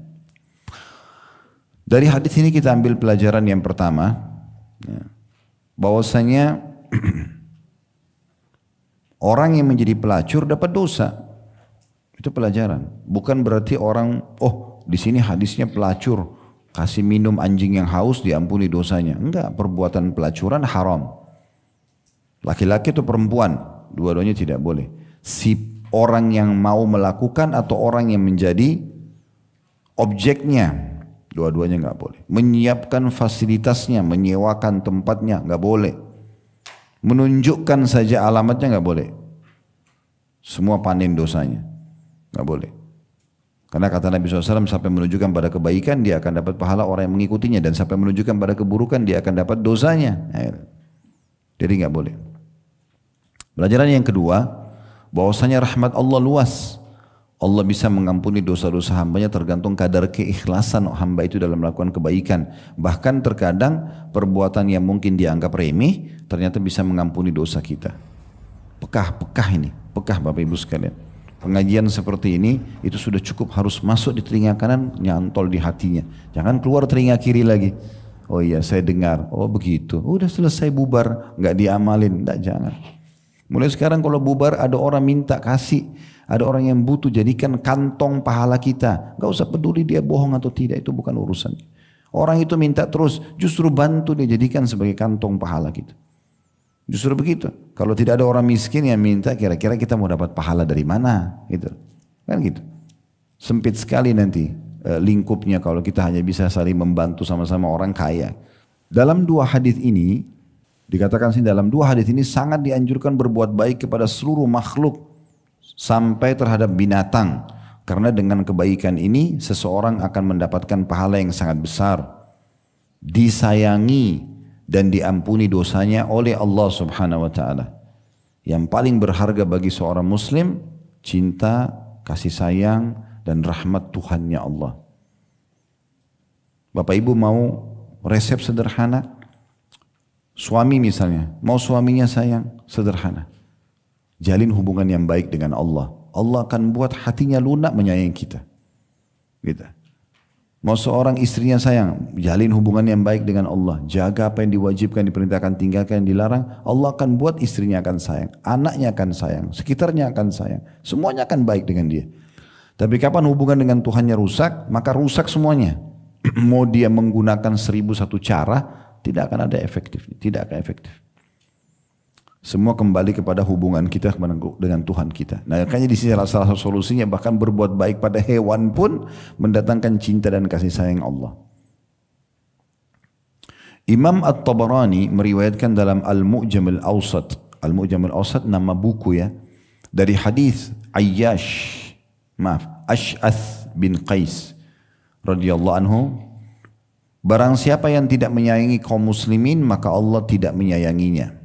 A: Dari hadis ini kita ambil pelajaran yang pertama. Ya, bahwasanya orang yang menjadi pelacur dapat dosa. Itu pelajaran. Bukan berarti orang, oh di sini hadisnya pelacur, kasih minum anjing yang haus diampuni dosanya. Enggak, perbuatan pelacuran haram. Laki-laki atau perempuan, dua-duanya tidak boleh. Si orang yang mau melakukan atau orang yang menjadi objeknya, dua-duanya enggak boleh. Menyiapkan fasilitasnya, menyewakan tempatnya, enggak boleh. Menunjukkan saja alamatnya nggak boleh. Semua panen dosanya. Nggak boleh. Karena kata Nabi SAW, sampai menunjukkan pada kebaikan dia akan dapat pahala orang yang mengikutinya. Dan sampai menunjukkan pada keburukan dia akan dapat dosanya. Jadi nggak boleh. Pelajaran yang kedua, bahwasanya rahmat Allah luas. Allah bisa mengampuni dosa-dosa hambanya tergantung kadar keikhlasan hamba itu dalam melakukan kebaikan. Bahkan terkadang perbuatan yang mungkin dianggap remeh ternyata bisa mengampuni dosa kita. Pekah ini, pekah Bapak Ibu sekalian. Pengajian seperti ini itu sudah cukup harus masuk di telinga kanan, nyantol di hatinya. Jangan keluar telinga kiri lagi. Oh iya saya dengar, oh begitu. Udah selesai bubar, nggak diamalin, nggak, jangan. Mulai sekarang kalau bubar ada orang minta kasih. Ada orang yang butuh, jadikan kantong pahala kita. Gak usah peduli dia bohong atau tidak, itu bukan urusan. Orang itu minta terus, justru bantu dia jadikan sebagai kantong pahala kita. Justru begitu. Kalau tidak ada orang miskin yang minta, kira-kira kita mau dapat pahala dari mana? Gitu. Kan gitu. Sempit sekali nanti lingkupnya kalau kita hanya bisa saling membantu sama-sama orang kaya. Dalam dua hadis ini Dikatakan sini dalam dua hadis ini sangat dianjurkan berbuat baik kepada seluruh makhluk sampai terhadap binatang. Karena dengan kebaikan ini seseorang akan mendapatkan pahala yang sangat besar. Disayangi dan diampuni dosanya oleh Allah Subhanahu wa taala. Yang paling berharga bagi seorang muslim cinta, kasih sayang dan rahmat Tuhannya Allah. Bapak Ibu mau resep sederhana? Suami misalnya, mau suaminya sayang, sederhana. Jalin hubungan yang baik dengan Allah. Allah akan buat hatinya lunak menyayangi kita. Gitu. Mau seorang istrinya sayang, jalin hubungan yang baik dengan Allah. Jaga apa yang diwajibkan, diperintahkan, tinggalkan yang dilarang. Allah akan buat istrinya akan sayang. Anaknya akan sayang. Sekitarnya akan sayang. Semuanya akan baik dengan dia. Tapi kapan hubungan dengan Tuhannya rusak, maka rusak semuanya. Mau dia menggunakan 1001 cara, tidak akan ada efektif. Tidak akan efektif. Semua kembali kepada hubungan kita dengan Tuhan kita. Nah, makanya di sini salah satu solusinya bahkan berbuat baik pada hewan pun mendatangkan cinta dan kasih sayang Allah. Imam At-Tabarani meriwayatkan dalam Al-Mu'jam Al-Awsat. Al-Mu'jam Al-Awsat nama buku ya. Dari hadis Ash'ath bin Qais radhiyallahu anhu. Barang siapa yang tidak menyayangi kaum muslimin maka Allah tidak menyayanginya.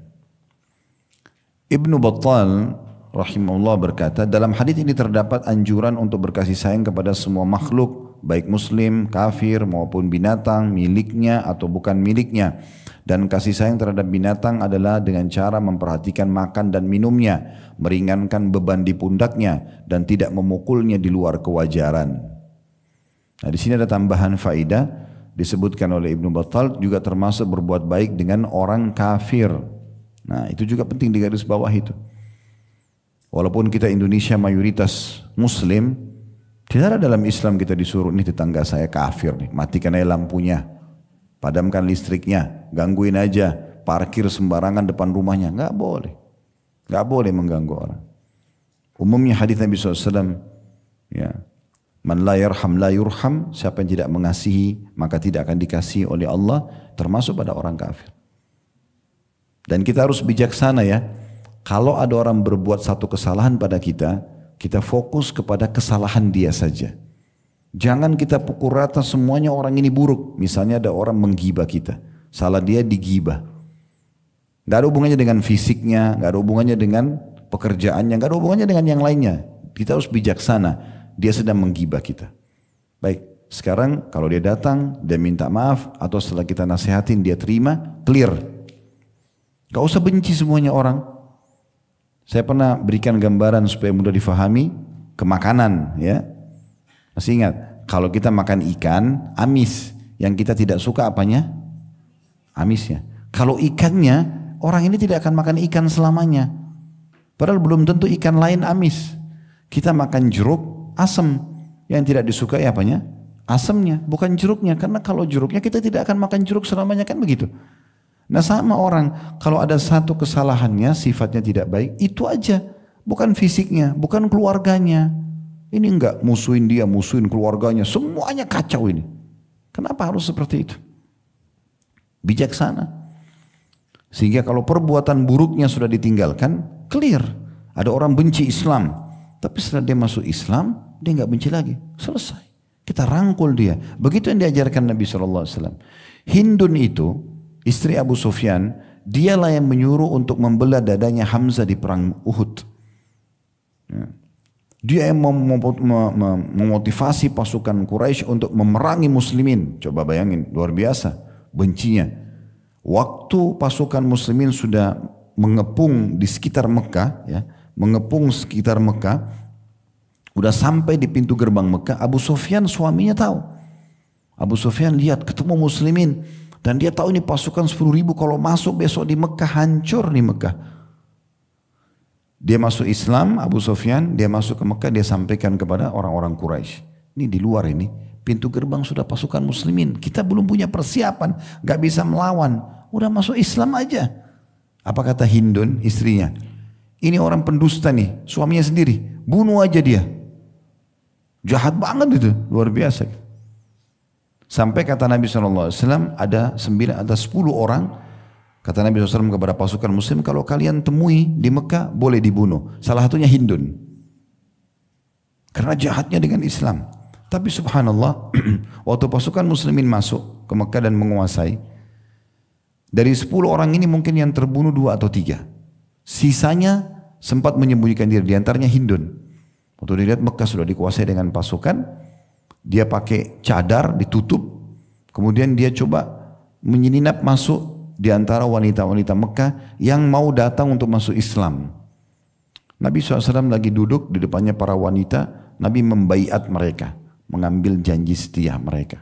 A: Ibnu Battal rahimahullah berkata, dalam hadis ini terdapat anjuran untuk berkasih sayang kepada semua makhluk, baik muslim, kafir maupun binatang, miliknya atau bukan miliknya. Dan kasih sayang terhadap binatang adalah dengan cara memperhatikan makan dan minumnya, meringankan beban di pundaknya dan tidak memukulnya di luar kewajaran. Nah, di sini ada tambahan faedah disebutkan oleh Ibnu Battal juga termasuk berbuat baik dengan orang kafir. Nah, itu juga penting di garis bawah itu. Walaupun kita Indonesia mayoritas muslim, tidak ada dalam Islam kita disuruh, nih tetangga saya kafir nih, matikan aja lampunya, padamkan listriknya, gangguin aja, parkir sembarangan depan rumahnya. Nggak boleh. Nggak boleh mengganggu orang. Umumnya hadis Nabi SAW, ya, man la yarham la yurham, siapa yang tidak mengasihi maka tidak akan dikasihi oleh Allah, termasuk pada orang kafir. Dan kita harus bijaksana ya. Kalau ada orang berbuat satu kesalahan pada kita, kita fokus kepada kesalahan dia saja. Jangan kita pukul rata semuanya orang ini buruk. Misalnya ada orang menggibah kita, salah dia digibah. Gak ada hubungannya dengan fisiknya, gak ada hubungannya dengan pekerjaannya, gak ada hubungannya dengan yang lainnya. Kita harus bijaksana. Dia sedang menggibah kita. Baik, sekarang kalau dia datang, dia minta maaf, atau setelah kita nasihatin dia terima, clear. Gak usah benci semuanya orang. Saya pernah berikan gambaran supaya mudah difahami ke makanan ya. Masih ingat, kalau kita makan ikan amis, yang kita tidak suka apanya? Amisnya. Kalau ikannya, orang ini tidak akan makan ikan selamanya. Padahal belum tentu ikan lain amis. Kita makan jeruk asam, yang tidak disukai apanya? Asamnya, bukan jeruknya. Karena kalau jeruknya kita tidak akan makan jeruk selamanya, kan begitu. Nah sama orang, kalau ada satu kesalahannya, sifatnya tidak baik, itu aja. Bukan fisiknya, bukan keluarganya. Ini enggak musuhin dia, musuhin keluarganya, semuanya kacau ini. Kenapa harus seperti itu? Bijaksana. Sehingga kalau perbuatan buruknya sudah ditinggalkan, clear. Ada orang benci Islam, tapi setelah dia masuk Islam, dia enggak benci lagi. Selesai. Kita rangkul dia. Begitu yang diajarkan Nabi SAW. Hindun itu, istri Abu Sufyan, dialah yang menyuruh untuk membelah dadanya Hamzah di perang Uhud. Dia yang memotivasi pasukan Quraisy untuk memerangi muslimin. Coba bayangin, luar biasa bencinya. Waktu pasukan muslimin sudah mengepung di sekitar Mekah, ya, mengepung sekitar Mekah, udah sampai di pintu gerbang Mekah, Abu Sufyan suaminya tahu. Abu Sufyan lihat ketemu muslimin. Dan dia tahu ini pasukan 10.000 kalau masuk besok di Mekah, hancur di Mekah. Dia masuk Islam, Abu Sufyan, dia masuk ke Mekah, dia sampaikan kepada orang-orang Quraisy. Ini di luar ini, pintu gerbang sudah pasukan muslimin. Kita belum punya persiapan, gak bisa melawan. Udah masuk Islam aja. Apa kata Hindun, istrinya? Ini orang pendusta nih, suaminya sendiri. Bunuh aja dia. Jahat banget itu, luar biasa. Sampai kata Nabi SAW ada 10 orang, Kata Nabi SAW kepada pasukan muslim, kalau kalian temui di Mekah boleh dibunuh. Salah satunya Hindun. Karena jahatnya dengan Islam. Tapi subhanallah, waktu pasukan muslimin masuk ke Mekah dan menguasai, dari 10 orang ini mungkin yang terbunuh 2 atau 3. Sisanya sempat menyembunyikan diri, diantaranya Hindun. Waktu dilihat Mekah sudah dikuasai dengan pasukan, dia pakai cadar ditutup, kemudian dia coba menyelinap masuk di antara wanita-wanita Mekah yang mau datang untuk masuk Islam. Nabi SAW lagi duduk di depannya para wanita, Nabi membaiat mereka, mengambil janji setia mereka.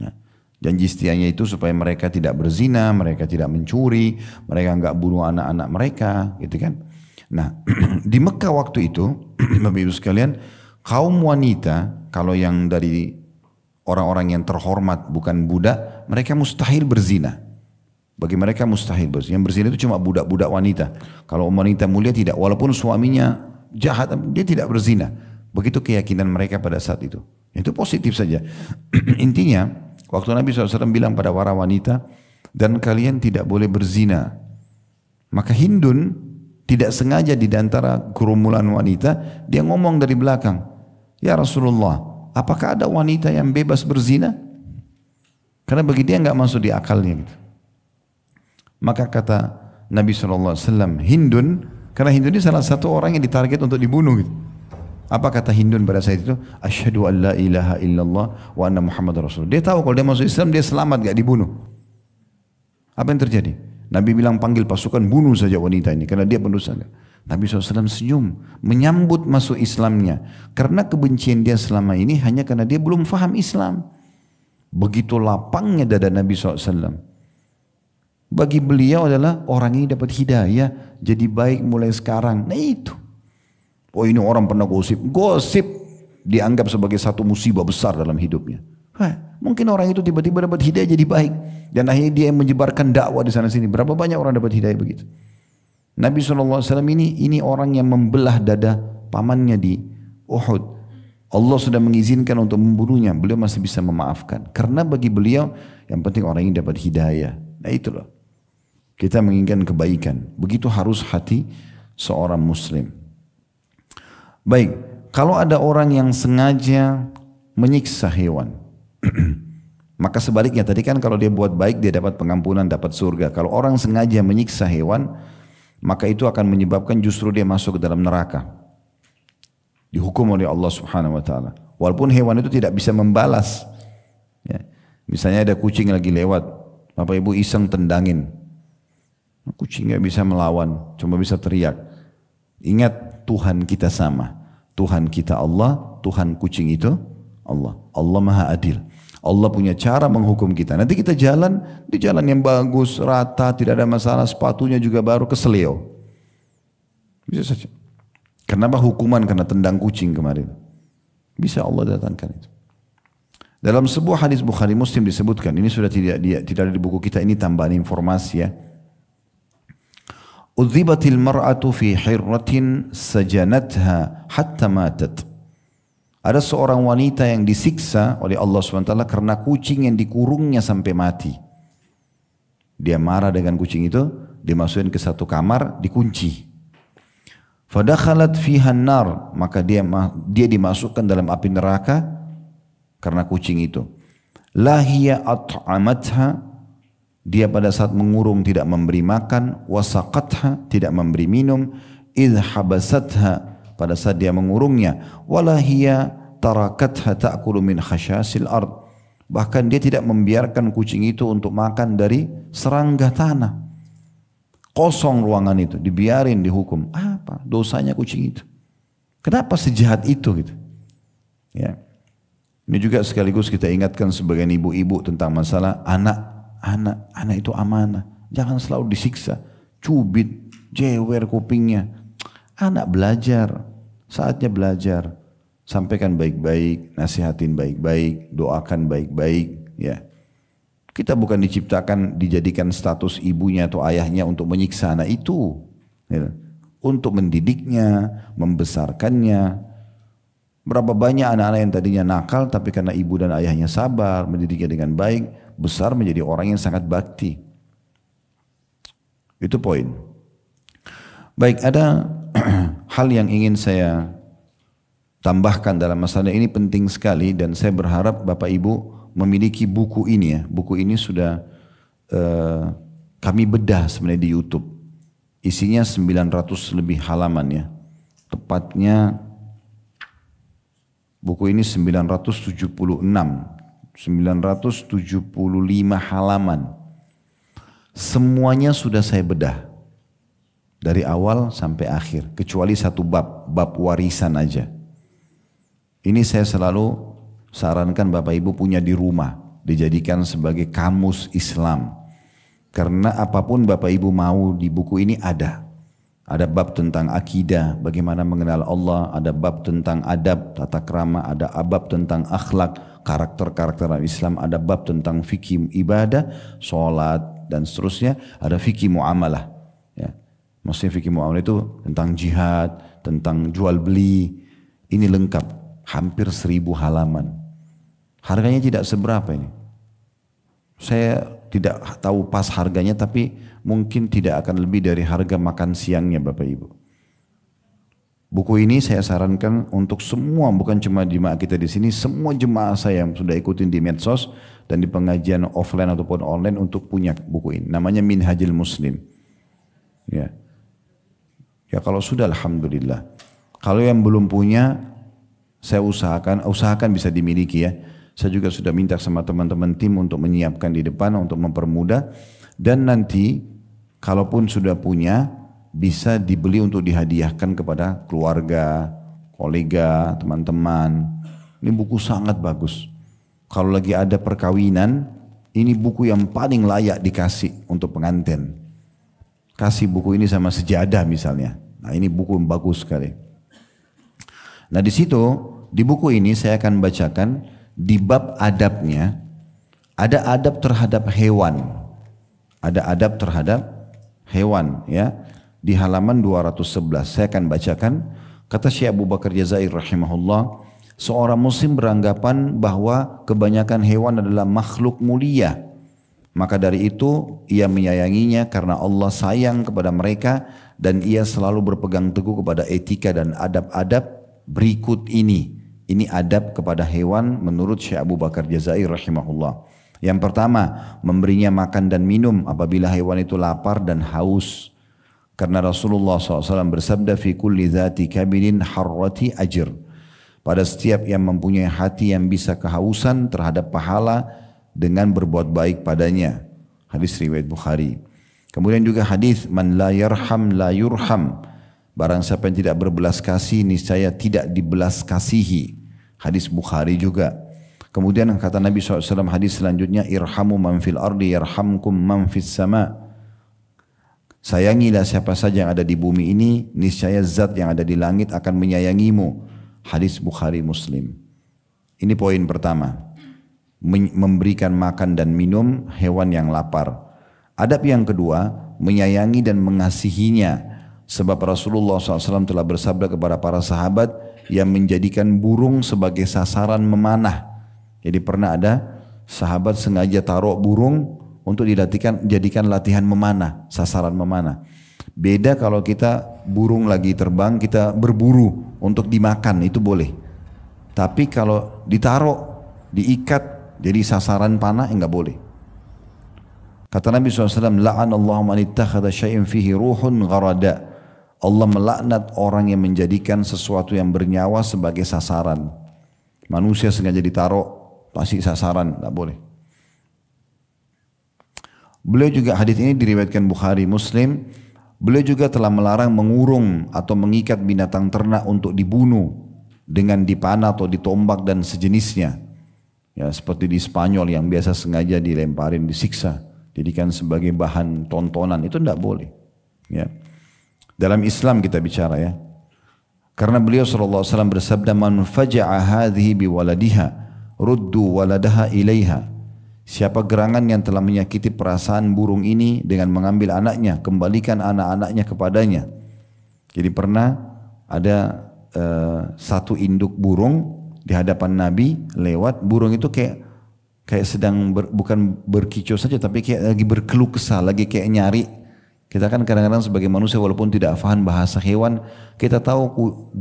A: Ya. Janji setianya itu supaya mereka tidak berzina, mereka tidak mencuri, mereka enggak bunuh anak-anak mereka, gitu kan. Nah, di Mekah waktu itu, Bapak Ibu sekalian, kaum wanita, kalau yang dari orang-orang yang terhormat bukan budak, mereka mustahil berzina. Bagi mereka mustahil berzina. Yang berzina itu cuma budak-budak wanita. Kalau wanita mulia tidak, walaupun suaminya jahat, dia tidak berzina. Begitu keyakinan mereka pada saat itu. Itu positif saja. Intinya, waktu Nabi SAW bilang pada para wanita, dan kalian tidak boleh berzina. Maka Hindun tidak sengaja di antara kerumunan wanita, dia ngomong dari belakang, ya Rasulullah, apakah ada wanita yang bebas berzina? Karena bagi dia nggak masuk di akalnya gitu. Maka kata Nabi SAW, Hindun, karena Hindun ini salah satu orang yang ditarget untuk dibunuh gitu. Apa kata Hindun pada saat itu? Asyhadu an la ilaha illallah wa anna Muhammad Rasul. Dia tahu kalau dia masuk Islam dia selamat, gak dibunuh. Apa yang terjadi? Nabi bilang panggil pasukan, bunuh saja wanita ini karena dia pendosa. Nabi SAW senyum, menyambut masuk Islamnya. Karena kebencian dia selama ini hanya karena dia belum faham Islam. Begitu lapangnya dada Nabi SAW. Bagi beliau adalah orang ini dapat hidayah, jadi baik mulai sekarang. Nah itu. Oh ini orang pernah gosip. Gosip dianggap sebagai satu musibah besar dalam hidupnya. Mungkin orang itu tiba-tiba dapat hidayah jadi baik. Dan akhirnya dia menyebarkan dakwah di sana sini. Berapa banyak orang dapat hidayah begitu. Nabi SAW ini orang yang membelah dada pamannya di Uhud. Allah sudah mengizinkan untuk membunuhnya. Beliau masih bisa memaafkan. Karena bagi beliau yang penting orang ini dapat hidayah. Nah itulah. Kita menginginkan kebaikan. Begitu harus hati seorang muslim. Baik, kalau ada orang yang sengaja menyiksa hewan, maka sebaliknya tadi kan kalau dia buat baik dia dapat pengampunan, dapat surga. Kalau orang sengaja menyiksa hewan, maka itu akan menyebabkan justru dia masuk ke dalam neraka. Dihukum oleh Allah Subhanahu wa taala. Walaupun hewan itu tidak bisa membalas. Ya. Misalnya ada kucing lagi lewat, Bapak Ibu iseng tendangin. Kucing nggak bisa melawan, cuma bisa teriak. Ingat Tuhan kita sama. Tuhan kita Allah, Tuhan kucing itu Allah. Allah Maha Adil. Allah punya cara menghukum kita. Nanti kita jalan di jalan yang bagus, rata, tidak ada masalah, sepatunya juga baru, keselio. Bisa saja. Kenapa hukuman karena tendang kucing kemarin? Bisa Allah datangkan itu. Dalam sebuah hadis Bukhari Muslim disebutkan, ini sudah tidak ada di buku kita, ini tambahan informasi ya. Udhibatil mar'atu fi hirratin sajanatha hatta matat. Ada seorang wanita yang disiksa oleh Allah SWT karena kucing yang dikurungnya sampai mati. Dia marah dengan kucing itu, dimasukin ke satu kamar, dikunci. Fadakhalat fiha an-nar, maka dia dimasukkan dalam api neraka karena kucing itu. Lahiya at'amatha, dia pada saat mengurung tidak memberi makan, wasaqatha, tidak memberi minum, idh habasatha, pada saat dia mengurungnya, walahiya tarakatha ta'kulu min khasyasil ard, bahkan dia tidak membiarkan kucing itu untuk makan dari serangga tanah. Kosong ruangan itu, dibiarin dihukum. Apa dosanya kucing itu? Kenapa sejahat itu gitu? Ya. Ini juga sekaligus kita ingatkan sebagian ibu-ibu tentang masalah anak itu amanah. Jangan selalu disiksa, cubit, jewer kupingnya. Anak belajar, saatnya belajar. Sampaikan baik-baik, nasihatin baik-baik, doakan baik-baik. Ya. Kita bukan diciptakan, dijadikan status ibunya atau ayahnya untuk menyiksa anak itu. Ya. Untuk mendidiknya, membesarkannya. Berapa banyak anak-anak yang tadinya nakal, tapi karena ibu dan ayahnya sabar, mendidiknya dengan baik, besar menjadi orang yang sangat bakti. Itu poin. Baik, ada hal yang ingin saya tambahkan dalam masalah ini, penting sekali, dan saya berharap Bapak Ibu memiliki buku ini ya. Buku ini sudah kami bedah sebenarnya di YouTube. Isinya 900 lebih halaman ya. Tepatnya buku ini 975 halaman. Semuanya sudah saya bedah. Dari awal sampai akhir. Kecuali satu bab warisan aja. Ini saya selalu sarankan Bapak Ibu punya di rumah. Dijadikan sebagai kamus Islam. Karena apapun Bapak Ibu mau di buku ini ada. Ada bab tentang akidah, bagaimana mengenal Allah. Ada bab tentang adab, tata krama. Ada bab tentang akhlak, karakter-karakter Islam. Ada bab tentang fikih ibadah, sholat, dan seterusnya. Ada fikih muamalah. Ya. Maksudnya fikih muamalah itu tentang jihad, tentang jual beli. Ini lengkap, hampir 1000 halaman. Harganya tidak seberapa ini. Saya tidak tahu pas harganya, tapi mungkin tidak akan lebih dari harga makan siangnya Bapak Ibu. Buku ini saya sarankan untuk semua, bukan cuma jemaah kita di sini, semua jemaah saya yang sudah ikutin di medsos dan di pengajian offline ataupun online untuk punya buku ini. Namanya Minhajul Muslim. Ya. Ya kalau sudah alhamdulillah. Kalau yang belum punya, saya usahakan bisa dimiliki ya. Saya juga sudah minta sama teman-teman tim untuk menyiapkan di depan untuk mempermudah. Dan nanti kalaupun sudah punya, bisa dibeli untuk dihadiahkan kepada keluarga, kolega, teman-teman. Ini buku sangat bagus. Kalau lagi ada perkawinan, ini buku yang paling layak dikasih untuk pengantin. Kasih buku ini sama sejadah misalnya. Nah ini buku yang bagus sekali. Nah di situ, di buku ini saya akan bacakan di bab adabnya, ada adab terhadap hewan. Ada adab terhadap hewan ya. Di halaman 211 saya akan bacakan. Kata Syekh Abu Bakar Jazair rahimahullah, seorang muslim beranggapan bahwa kebanyakan hewan adalah makhluk mulia. Maka dari itu ia menyayanginya karena Allah sayang kepada mereka dan ia selalu berpegang teguh kepada etika dan adab-adab berikut ini. Ini adab kepada hewan menurut Syekh Abu Bakar Jazair rahimahullah. Yang pertama, memberinya makan dan minum apabila hewan itu lapar dan haus. Karena Rasulullah SAW bersabda, fi kulli dhati kabidin harrati ajr. Pada setiap yang mempunyai hati yang bisa kehausan terhadap pahala dengan berbuat baik padanya. Hadis riwayat Bukhari. Kemudian juga hadis man la yarham la yurham. Barang siapa yang tidak berbelas kasih niscaya tidak dibelas kasihi. Hadis Bukhari juga. Kemudian kata Nabi SAW hadis selanjutnya, irhamu man fil ardi yarhamkum man fis sama. Sayangilah siapa saja yang ada di bumi ini, niscaya zat yang ada di langit akan menyayangimu. Hadis Bukhari Muslim. Ini poin pertama. Memberikan makan dan minum hewan yang lapar. Adab yang kedua, menyayangi dan mengasihinya. Sebab Rasulullah SAW telah bersabda kepada para sahabat yang menjadikan burung sebagai sasaran memanah. Jadi pernah ada sahabat sengaja taruh burung untuk jadikan latihan memanah, sasaran memanah. Beda kalau kita burung lagi terbang, kita berburu untuk dimakan, itu boleh. Tapi kalau ditaruh, diikat, jadi sasaran panah enggak boleh. Kata Nabi SAW, la'anallahu man ittakhadha syai'in fihi ruhun gharada. Allah melaknat orang yang menjadikan sesuatu yang bernyawa sebagai sasaran. Manusia sengaja ditaruh, pasti sasaran, enggak boleh. Beliau juga, hadis ini diriwayatkan Bukhari Muslim. Beliau juga telah melarang mengurung atau mengikat binatang ternak untuk dibunuh dengan dipanah atau ditombak dan sejenisnya. Ya, seperti di Spanyol yang biasa sengaja dilemparin, disiksa, jadikan sebagai bahan tontonan, itu tidak boleh. Ya. Dalam Islam kita bicara ya. Karena beliau SAW bersabda, man faja'a hadhihi biwaladiha ruddu waladaha ilaiha. Siapa gerangan yang telah menyakiti perasaan burung ini dengan mengambil anaknya, kembalikan anak-anaknya kepadanya. Jadi pernah ada satu induk burung di hadapan Nabi lewat, burung itu kayak sedang bukan berkicau saja, tapi kayak lagi berkeluh kesah, lagi kayak nyari Kita kan kadang-kadang sebagai manusia walaupun tidak paham bahasa hewan, kita tahu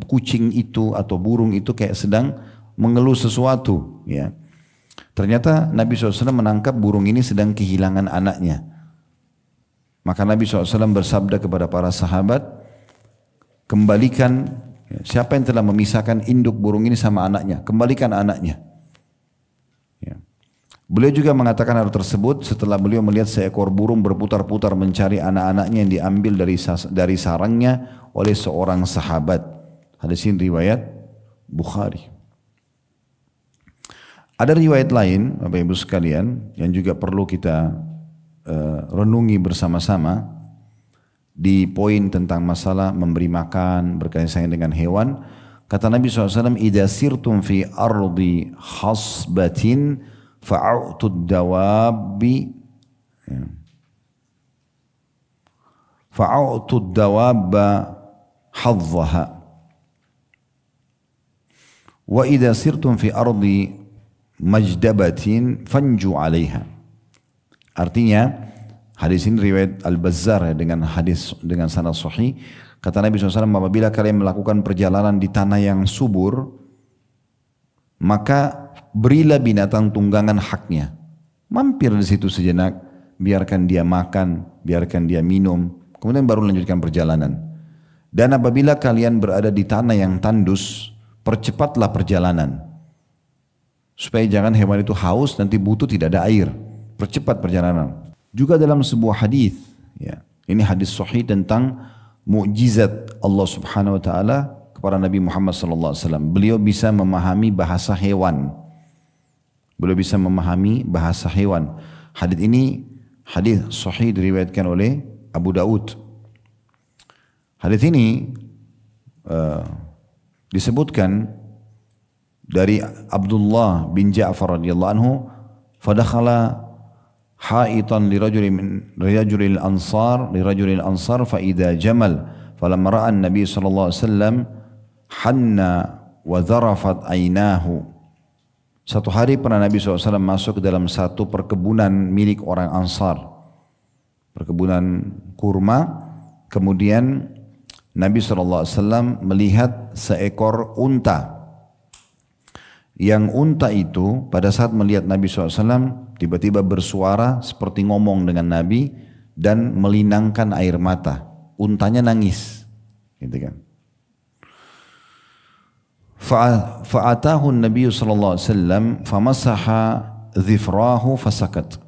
A: kucing itu atau burung itu kayak sedang mengeluh sesuatu. Ya. Ternyata Nabi SAW menangkap burung ini sedang kehilangan anaknya. Maka Nabi SAW bersabda kepada para sahabat, kembalikan, siapa yang telah memisahkan induk burung ini sama anaknya, kembalikan anaknya. Ya. Beliau juga mengatakan hal tersebut setelah beliau melihat seekor burung berputar-putar mencari anak-anaknya yang diambil dari sarangnya oleh seorang sahabat. Hadis ini riwayat Bukhari. Ada riwayat lain, Bapak Ibu sekalian, yang juga perlu kita renungi bersama-sama di poin tentang masalah memberi makan, berkaitan sayang dengan hewan. Kata Nabi SAW, "Idza sirtum fi ardi hasbatin fa'utud dawabi fa'utud dawabba hadzaha wa idza sirtum fi ardi majdabatin fanju 'alaiha." Artinya hadis ini riwayat Al-Bazzar dengan hadis dengan sanad sahih. Kata Nabi SAW, apabila kalian melakukan perjalanan di tanah yang subur, maka berilah binatang tunggangan haknya. Mampir di situ sejenak, biarkan dia makan, biarkan dia minum, kemudian baru lanjutkan perjalanan. Dan apabila kalian berada di tanah yang tandus, percepatlah perjalanan. Supaya jangan hewan itu haus, nanti butuh tidak ada air. Percepat perjalanan. Juga dalam sebuah hadis, ya, ini hadis sahih tentang mukjizat Allah Subhanahu wa taala kepada Nabi Muhammad sallallahu alaihi wasallam. Beliau bisa memahami bahasa hewan. Beliau bisa memahami bahasa hewan. Hadis ini hadis sahih diriwayatkan oleh Abu Daud. Hadis ini disebutkan dari Abdullah bin Ja'far radhiyallahu anhu, fadakhala haitan lirajulil ansar fa idza jamal falamma ra'a an-nabi sallallahu alaihi wasallam hanna wa dharafat aynahu. Satu hari pernah Nabi SAW masuk ke dalam satu perkebunan milik orang Ansar, perkebunan kurma. Kemudian Nabi SAW melihat seekor unta. Yang unta itu pada saat melihat Nabi SAW tiba-tiba bersuara seperti ngomong dengan Nabi dan melinangkan air mata. Untanya nangis, gitu kan. Fa'atahu Nabi sallallahu alaihi wasallam famasaha dhifrahu fasakat.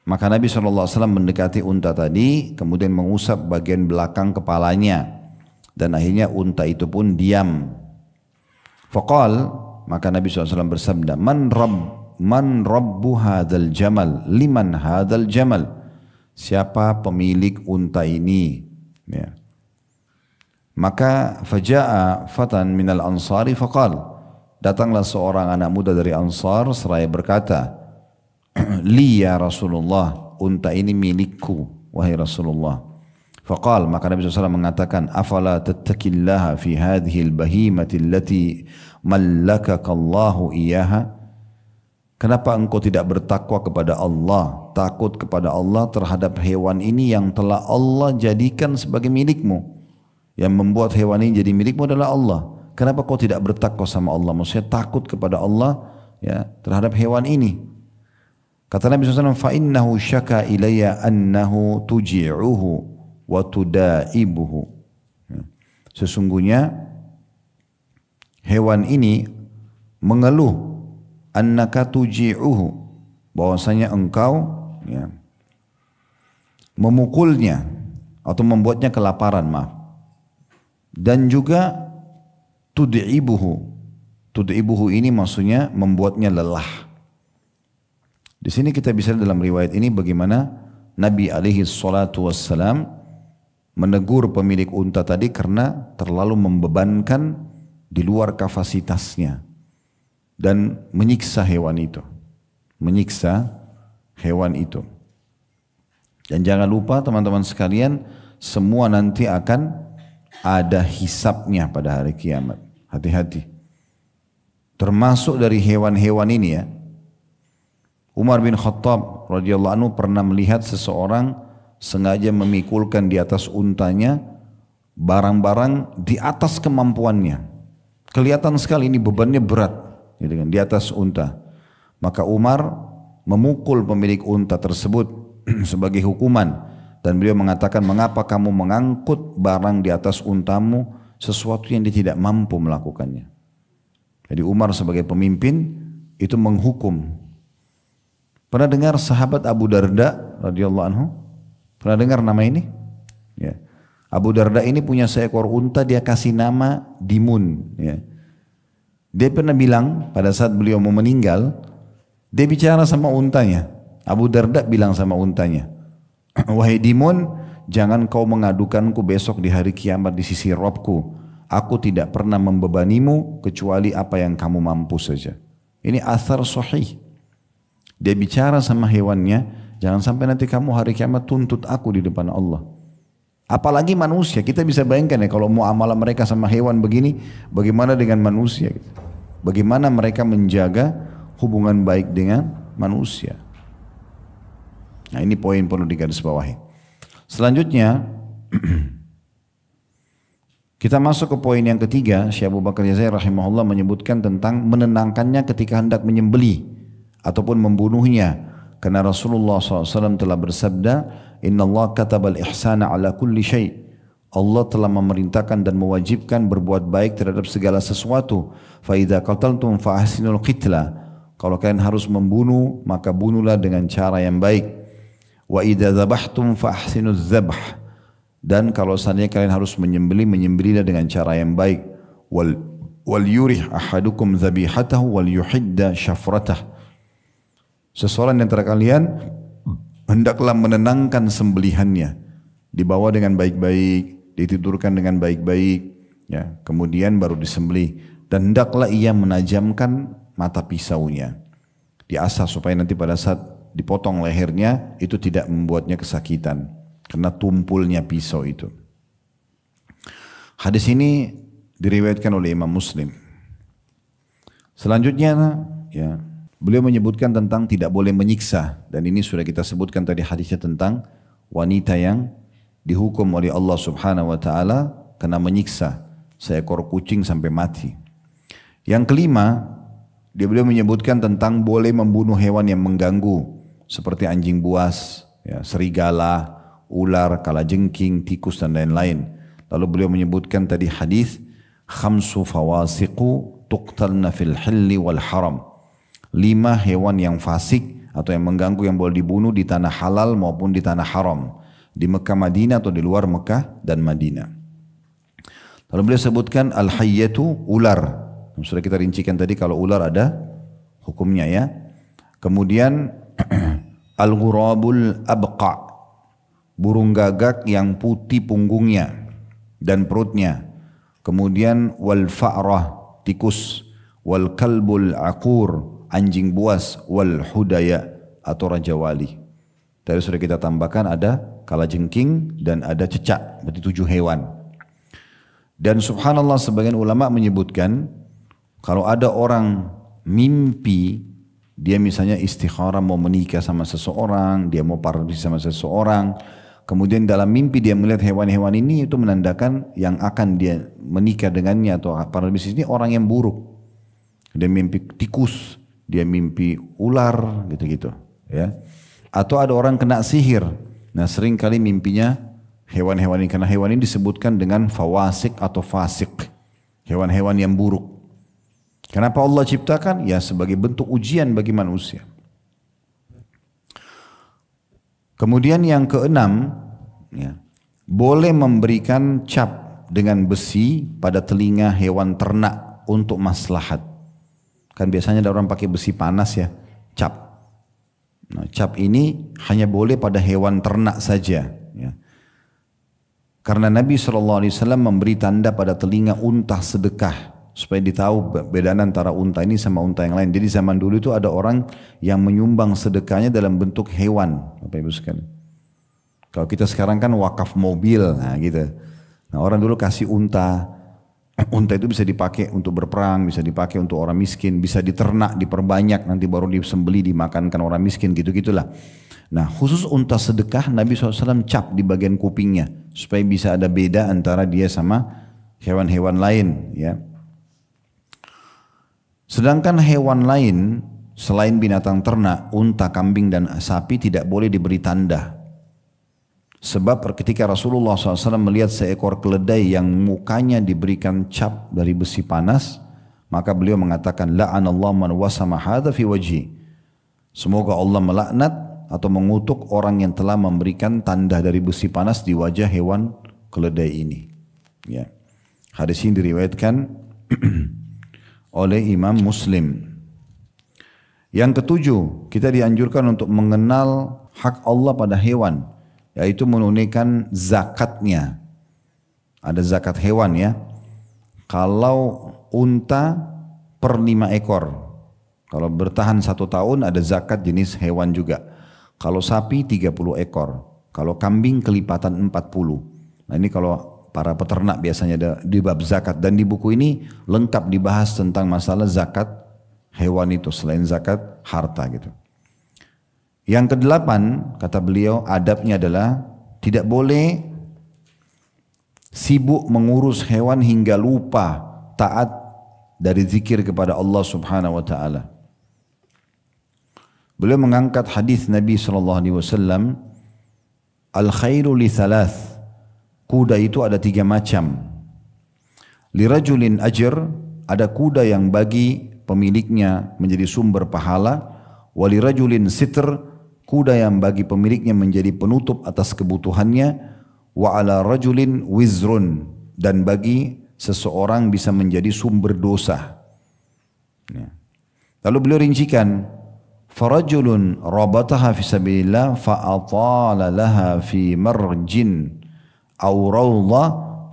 A: Maka Nabi sallallahu alaihi wasallam mendekati unta tadi, kemudian mengusap bagian belakang kepalanya, dan akhirnya unta itu pun diam. Faqal, maka Nabi SAW bersabda, man rabbu hadzal jamal, liman hadzal jamal, siapa pemilik unta ini? Ya. Maka faja'a fatan minal ansari faqal, datanglah seorang anak muda dari Ansar seraya berkata, li ya Rasulullah, unta ini milikku wahai Rasulullah. Faqal, maka Nabi SAW mengatakan, afala tattaqillaha fi hadhil bahimati allati mallakakallahu iyaha. Kenapa engkau tidak bertakwa kepada Allah, takut kepada Allah terhadap hewan ini yang telah Allah jadikan sebagai milikmu? Yang membuat hewan ini jadi milikmu adalah Allah. Kenapa kau tidak bertakwa sama Allah? Maksudnya takut kepada Allah ya terhadap hewan ini. Kata Nabi SAW, فَإِنَّهُ شَكَى إِلَيَّ أَنَّهُ تُجِعُهُ وَتُدَائِبُهُ. Sesungguhnya hewan ini mengeluh, annaka tuji'uhu, bahwasanya engkau ya, memukulnya atau membuatnya kelaparan, maaf. Dan juga tud'ibuhu. Tud'ibuhu ini maksudnya membuatnya lelah. Di sini kita bisa lihat dalam riwayat ini bagaimana Nabi alaihi salatu wassalam menegur pemilik unta tadi karena terlalu membebankan di luar kapasitasnya dan menyiksa hewan itu. Menyiksa hewan itu. Dan jangan lupa teman-teman sekalian, semua nanti akan ada hisabnya pada hari kiamat. Hati-hati. Termasuk dari hewan-hewan ini ya. Umar bin Khattab radhiyallahu anhu pernah melihat seseorang sengaja memikulkan di atas untanya barang-barang di atas kemampuannya. Kelihatan sekali ini bebannya berat, gitu kan, di atas unta. Maka Umar memukul pemilik unta tersebut sebagai hukuman. Dan beliau mengatakan, mengapa kamu mengangkut barang di atas untamu sesuatu yang dia tidak mampu melakukannya. Jadi Umar sebagai pemimpin itu menghukum. Pernah dengar sahabat Abu Darda radhiyallahu anhu? Pernah dengar nama ini? Ya. Abu Darda ini punya seekor unta, dia kasih nama Dimun. Ya. Dia pernah bilang pada saat beliau mau meninggal, dia bicara sama untanya. Abu Darda bilang sama untanya, wahai Dimun, jangan kau mengadukanku besok di hari kiamat di sisi Robku. Aku tidak pernah membebanimu kecuali apa yang kamu mampu saja. Ini athar sahih. Dia bicara sama hewannya, jangan sampai nanti kamu hari kiamat tuntut aku di depan Allah. Apalagi manusia, kita bisa bayangkan ya kalau muamalah mereka sama hewan begini, bagaimana dengan manusia? Bagaimana mereka menjaga hubungan baik dengan manusia? Nah ini poin perlu digarisbawahi. Selanjutnya kita masuk ke poin yang ketiga. Syekh Abu Bakar Jazair rahimahullah menyebutkan tentang menenangkannya ketika hendak menyembelih ataupun membunuhnya. Karena Rasulullah SAW telah bersabda, Inna Allah katabal ihsana ala kulli syai'. Allah telah memerintahkan dan mewajibkan berbuat baik terhadap segala sesuatu. Fa idza qataltum fa ahsinul qitla. Kalau kalian harus membunuh, maka bunuhlah dengan cara yang baik. Wa idza dzabhtum fa ahsinuz dzabh. Dan kalau seandainya kalian harus menyembelihlah dengan cara yang baik. Wal yurih ahadukum dzabihatahu wal yuhidda syafratah. Seseorang di antara kalian hendaklah menenangkan sembelihannya, dibawa dengan baik-baik, ditidurkan dengan baik-baik, ya, kemudian baru disembelih. Dan hendaklah ia menajamkan mata pisaunya, diasah supaya nanti pada saat dipotong lehernya itu tidak membuatnya kesakitan karena tumpulnya pisau itu. Hadis ini diriwayatkan oleh Imam Muslim. Selanjutnya, ya, beliau menyebutkan tentang tidak boleh menyiksa, dan ini sudah kita sebutkan tadi hadisnya tentang wanita yang dihukum oleh Allah Subhanahu wa taala karena menyiksa seekor kucing sampai mati. Yang kelima, beliau menyebutkan tentang boleh membunuh hewan yang mengganggu seperti anjing buas, ya, serigala, ular, kalajengking, tikus dan lain-lain. Lalu beliau menyebutkan tadi hadis khamsu fawasiqu tuqtalna fil hilli wal haram. 5 hewan yang fasik atau yang mengganggu yang boleh dibunuh di tanah halal maupun di tanah haram, di Mekah Madinah atau di luar Mekah dan Madinah. Lalu beliau sebutkan al-hayyatu, ular. Sudah kita rincikan tadi kalau ular ada hukumnya, ya. Kemudian al-ghurabul abqa, burung gagak yang putih punggungnya dan perutnya. Kemudian wal fa'rah, tikus. Wal kalbul aqur, anjing buas. Wal hudaya atau raja wali. Tadi sudah kita tambahkan ada kalajengking dan ada cecak, berarti 7 hewan. Dan subhanallah sebagian ulama menyebutkan kalau ada orang mimpi, dia misalnya istikharah mau menikah sama seseorang, dia mau paralisi sama seseorang, kemudian dalam mimpi dia melihat hewan-hewan ini, itu menandakan yang akan dia menikah dengannya atau paralisi ini orang yang buruk. Dia mimpi tikus, dia mimpi ular, gitu-gitu, ya. Atau ada orang kena sihir. Nah, sering kali mimpinya hewan-hewan ini, karena hewan ini disebutkan dengan fawasik atau fasik, hewan-hewan yang buruk. Kenapa Allah ciptakan? Ya sebagai bentuk ujian bagi manusia. Kemudian yang keenam, ya, boleh memberikan cap dengan besi pada telinga hewan ternak untuk maslahat. Kan biasanya ada orang pakai besi panas, ya, cap. Nah, cap ini hanya boleh pada hewan ternak saja, ya. Karena Nabi SAW memberi tanda pada telinga unta sedekah supaya ditahu bedaan antara unta ini sama unta yang lain. Jadi zaman dulu itu ada orang yang menyumbang sedekahnya dalam bentuk hewan, Bapak Ibu sekalian. Kalau kita sekarang kan wakaf mobil, nah gitu. Nah, orang dulu kasih unta. Unta itu bisa dipakai untuk berperang, bisa dipakai untuk orang miskin, bisa diternak, diperbanyak, nanti baru disembeli dimakankan orang miskin, gitu-gitulah. Nah khusus unta sedekah Nabi SAW cap di bagian kupingnya supaya bisa ada beda antara dia sama hewan-hewan lain ya. Sedangkan hewan lain selain binatang ternak, unta, kambing dan sapi tidak boleh diberi tanda. Sebab ketika Rasulullah SAW melihat seekor keledai yang mukanya diberikan cap dari besi panas, maka beliau mengatakan la'anallahu man wasama hadza fi wajhi. Semoga Allah melaknat atau mengutuk orang yang telah memberikan tanda dari besi panas di wajah hewan keledai ini. Ya. Hadis ini diriwayatkan oleh Imam Muslim. Yang ketujuh, kita dianjurkan untuk mengenal hak Allah pada hewan, yaitu menunaikan zakatnya. Ada zakat hewan ya. Kalau unta per 5 ekor, kalau bertahan 1 tahun ada zakat jenis hewan juga. Kalau sapi 30 ekor, kalau kambing kelipatan 40. Nah ini kalau para peternak biasanya ada di bab zakat, dan di buku ini lengkap dibahas tentang masalah zakat hewan itu selain zakat harta gitu. Yang kedelapan kata beliau adabnya adalah tidak boleh sibuk mengurus hewan hingga lupa taat dari zikir kepada Allah Subhanahu wa taala. Beliau mengangkat hadis Nabi SAW, al-khairu li thalath, kuda itu ada 3 macam. Lirajulin ajr, ada kuda yang bagi pemiliknya menjadi sumber pahala. Walirajulin sitr, kuda yang bagi pemiliknya menjadi penutup atas kebutuhannya. Wa ala rajulin wizrun, dan bagi seseorang bisa menjadi sumber dosa. Lalu beliau rincikan, farajulun rabataha fi sabilillah fa'atala laha fi marjin aw rawda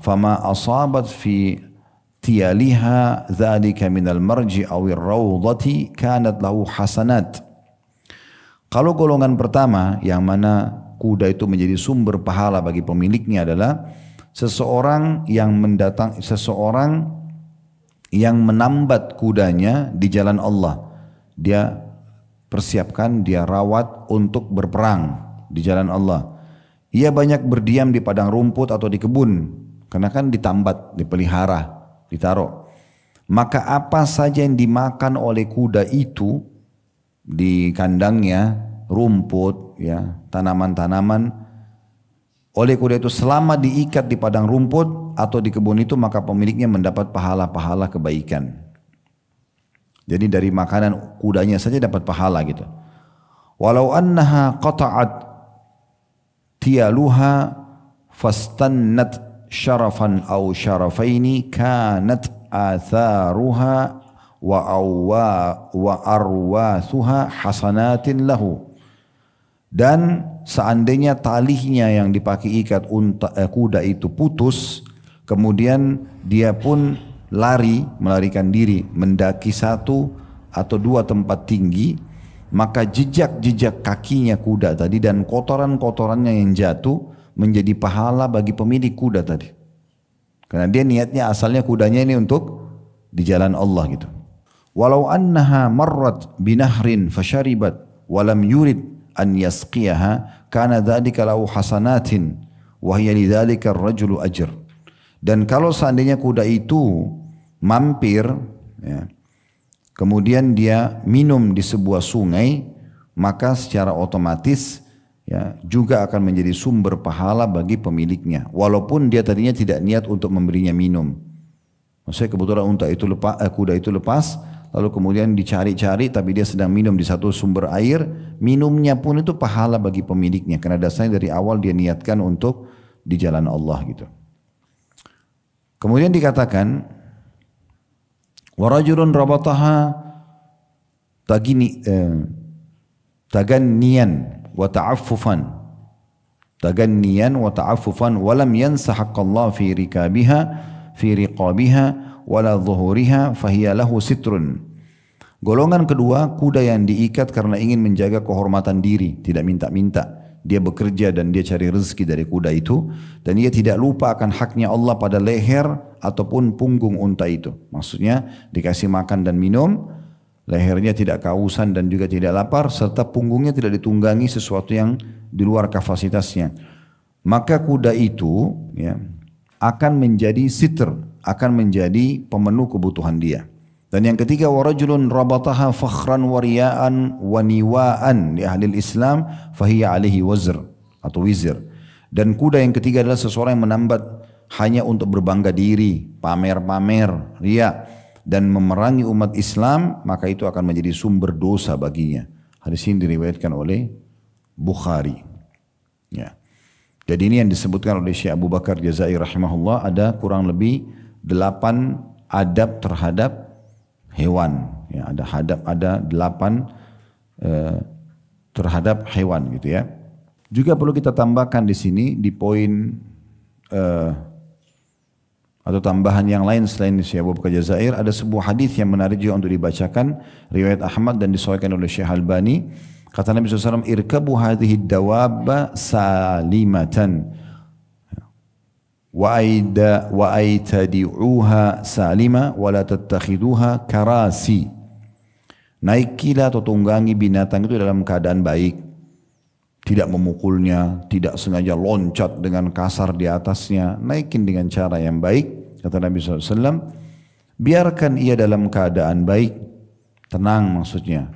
A: fama asabat fi tiyaliha dzalika minal marji aw ar-rawdati kanat lahu hasanat. Kalau golongan pertama yang mana kuda itu menjadi sumber pahala bagi pemiliknya adalah seseorang yang menambat kudanya di jalan Allah. Dia persiapkan, dia rawat untuk berperang di jalan Allah. Ia banyak berdiam di padang rumput atau di kebun, karena kan ditambat, dipelihara, ditaruh. Maka apa saja yang dimakan oleh kuda itu di kandangnya, rumput, ya, tanaman-tanaman, oleh kuda itu selama diikat di padang rumput atau di kebun itu, maka pemiliknya mendapat pahala-pahala kebaikan. Jadi dari makanan kudanya saja dapat pahala gitu. Walau annaha qata'at tiyaluha fastannat syarafan aw syarafaini kanat atharuha wa arwathuha hasanatin lahu. Dan seandainya talinya yang dipakai ikat kuda itu putus, kemudian dia pun melarikan diri, mendaki 1 atau 2 tempat tinggi, maka jejak-jejak kakinya kuda tadi dan kotoran-kotorannya yang jatuh menjadi pahala bagi pemilik kuda tadi. Karena dia niatnya asalnya kudanya ini untuk di jalan Allah gitu. Walau annaha marrat binahrin fasharibat walam yurid an yasqiyaha kana dzalika lahu hasanatin wa hiya lidzalika ar-rajulu ajr. Dan kalau seandainya kuda itu mampir, ya, kemudian dia minum di sebuah sungai, maka secara otomatis ya, juga akan menjadi sumber pahala bagi pemiliknya. Walaupun dia tadinya tidak niat untuk memberinya minum. Maksudnya kebetulan kuda itu lepas, lalu kemudian dicari-cari, tapi dia sedang minum di satu sumber air, minumnya pun itu pahala bagi pemiliknya. Karena dasarnya dari awal dia niatkan untuk di jalan Allah gitu. Kemudian dikatakan, warajulun rabataha taganniyan wa ta'affufan walam yansa haqqallah fi riqabiha wala dhuhuriha fahiya lahu sitrun. Golongan kedua, kuda yang diikat karena ingin menjaga kehormatan diri, tidak minta-minta. Dia bekerja dan dia cari rezeki dari kuda itu, dan dia tidak lupa akan haknya Allah pada leher ataupun punggung unta itu. Maksudnya dikasih makan dan minum, lehernya tidak kehausan dan juga tidak lapar, serta punggungnya tidak ditunggangi sesuatu yang di luar kapasitasnya. Maka kuda itu ya, akan menjadi sitr, akan menjadi pemenuh kebutuhan dia. Dan yang ketiga, warajulun rabataha fakhran wariyaan waniwaan di ahli Islam fahiya alaihi wazr atau wizr. Dan kuda yang ketiga adalah seseorang yang menambat hanya untuk berbangga diri, pamer-pamer, riya, dan memerangi umat Islam, maka itu akan menjadi sumber dosa baginya. Hadis ini diriwayatkan oleh Bukhari. Ya. Jadi ini yang disebutkan oleh Syekh Abu Bakar Jazair rahimahullah, ada kurang lebih 8 adab terhadap hewan. Ya, ada 8 terhadap hewan gitu ya. Juga perlu kita tambahkan di sini di poin atau tambahan yang lain selain Syekh Abu Bakar Jazair, ada sebuah hadis yang menarik juga untuk dibacakan, riwayat Ahmad dan disahihkan oleh Syekh Albani. Kata Nabi SAW, irkabu hadhihi dawabba salimatan wa aitadi'uha salima wa la tattakhiduha karasi. Naikilah atau tunggangi binatang itu dalam keadaan baik, tidak memukulnya, tidak sengaja loncat dengan kasar di atasnya, naikin dengan cara yang baik. Kata Nabi SAW, biarkan ia dalam keadaan baik, tenang maksudnya,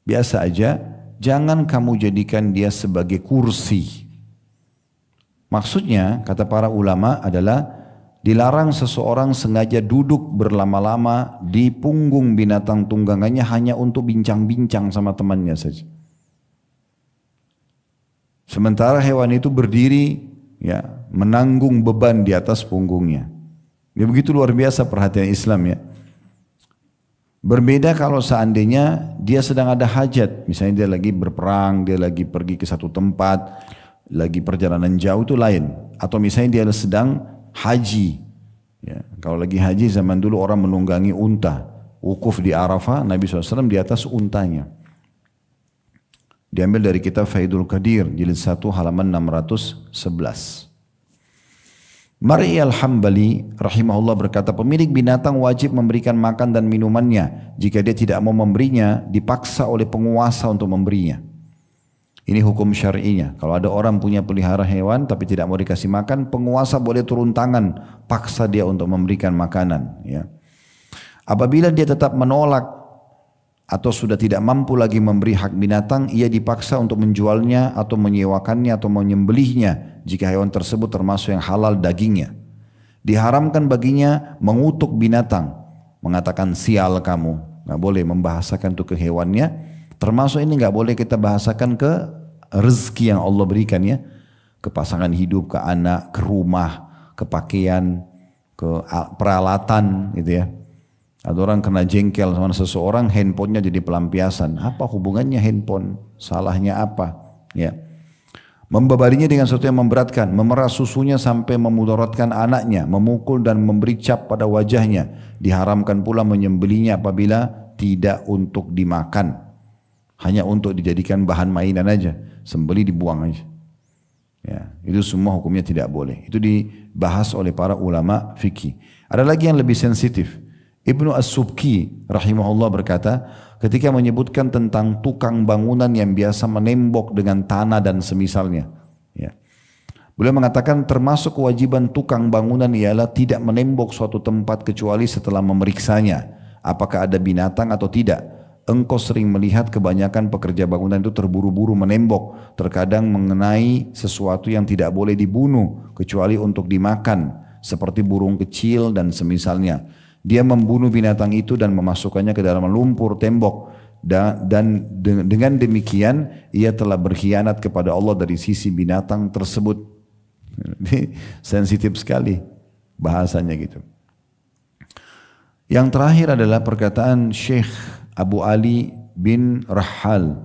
A: biasa aja, jangan kamu jadikan dia sebagai kursi. Maksudnya, kata para ulama adalah dilarang seseorang sengaja duduk berlama-lama di punggung binatang tunggangannya hanya untuk bincang-bincang sama temannya saja. Sementara hewan itu berdiri, ya, menanggung beban di atas punggungnya. Ya, begitu luar biasa perhatian Islam ya. Berbeda kalau seandainya dia sedang ada hajat, misalnya dia lagi berperang, dia lagi pergi ke satu tempat, lagi perjalanan jauh, itu lain. Atau misalnya dia sedang haji. Ya, kalau lagi haji zaman dulu orang menunggangi unta, wukuf di Arafah, Nabi SAW di atas untanya. Diambil dari kitab Faidul Qadir, jilid 1 halaman 611. Mar'i al-Hambali rahimahullah berkata, pemilik binatang wajib memberikan makan dan minumannya. Jika dia tidak mau memberinya, dipaksa oleh penguasa untuk memberinya. Ini hukum syar'inya. Kalau ada orang punya pelihara hewan tapi tidak mau dikasih makan, penguasa boleh turun tangan, paksa dia untuk memberikan makanan. Ya. Apabila dia tetap menolak atau sudah tidak mampu lagi memberi hak binatang, ia dipaksa untuk menjualnya atau menyewakannya atau menyembelihnya jika hewan tersebut termasuk yang halal dagingnya. Diharamkan baginya mengutuk binatang, mengatakan sial kamu, nggak boleh membahasakan itu ke hewannya. Termasuk ini nggak boleh kita bahasakan ke rezeki yang Allah berikan ya, ke pasangan hidup, ke anak, ke rumah, ke pakaian, ke peralatan gitu ya. Ada orang kena jengkel sama seseorang, handphonenya jadi pelampiasan. Apa hubungannya handphone? Salahnya apa? Ya. Membebarinya dengan sesuatu yang memberatkan, memerah susunya sampai memudaratkan anaknya, memukul dan memberi cap pada wajahnya. Diharamkan pula menyembelinya apabila tidak untuk dimakan, hanya untuk dijadikan bahan mainan aja, sembeli dibuang aja. Ya, itu semua hukumnya tidak boleh. Itu dibahas oleh para ulama fikih. Ada lagi yang lebih sensitif. Ibnu As-Subki rahimahullah berkata, ketika menyebutkan tentang tukang bangunan yang biasa menembok dengan tanah dan semisalnya. Ya. Beliau mengatakan termasuk kewajiban tukang bangunan ialah tidak menembok suatu tempat kecuali setelah memeriksanya, apakah ada binatang atau tidak. Engkau sering melihat kebanyakan pekerja bangunan itu terburu-buru menembok, terkadang mengenai sesuatu yang tidak boleh dibunuh kecuali untuk dimakan, seperti burung kecil dan semisalnya. Dia membunuh binatang itu dan memasukkannya ke dalam lumpur tembok, dan dengan demikian ia telah berkhianat kepada Allah dari sisi binatang tersebut. Ini sensitif sekali bahasanya gitu. Yang terakhir adalah perkataan Syekh Abu Ali bin Rahal.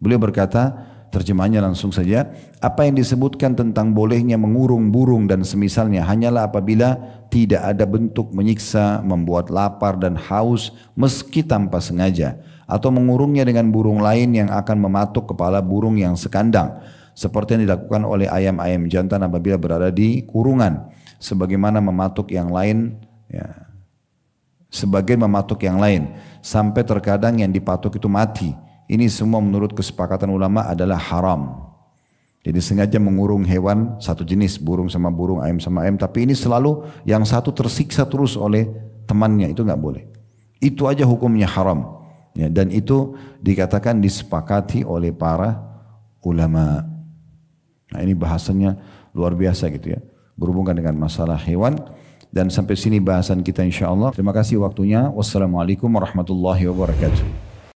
A: Beliau berkata, terjemahannya langsung saja, apa yang disebutkan tentang bolehnya mengurung burung dan semisalnya hanyalah apabila tidak ada bentuk menyiksa, membuat lapar dan haus meski tanpa sengaja, atau mengurungnya dengan burung lain yang akan mematuk kepala burung yang sekandang, seperti yang dilakukan oleh ayam-ayam jantan apabila berada di kurungan, sebagaimana mematuk yang lain ya, sebagian mematok yang lain, sampai terkadang yang dipatok itu mati. Ini semua menurut kesepakatan ulama adalah haram. Jadi sengaja mengurung hewan satu jenis, burung sama burung, ayam sama ayam, tapi ini selalu yang satu tersiksa terus oleh temannya, itu nggak boleh. Itu aja hukumnya haram. Ya, dan itu dikatakan disepakati oleh para ulama. Nah ini bahasanya luar biasa gitu ya, berhubungan dengan masalah hewan. Dan sampai sini bahasan kita insya Allah. Terima kasih waktunya. Wassalamualaikum warahmatullahi wabarakatuh.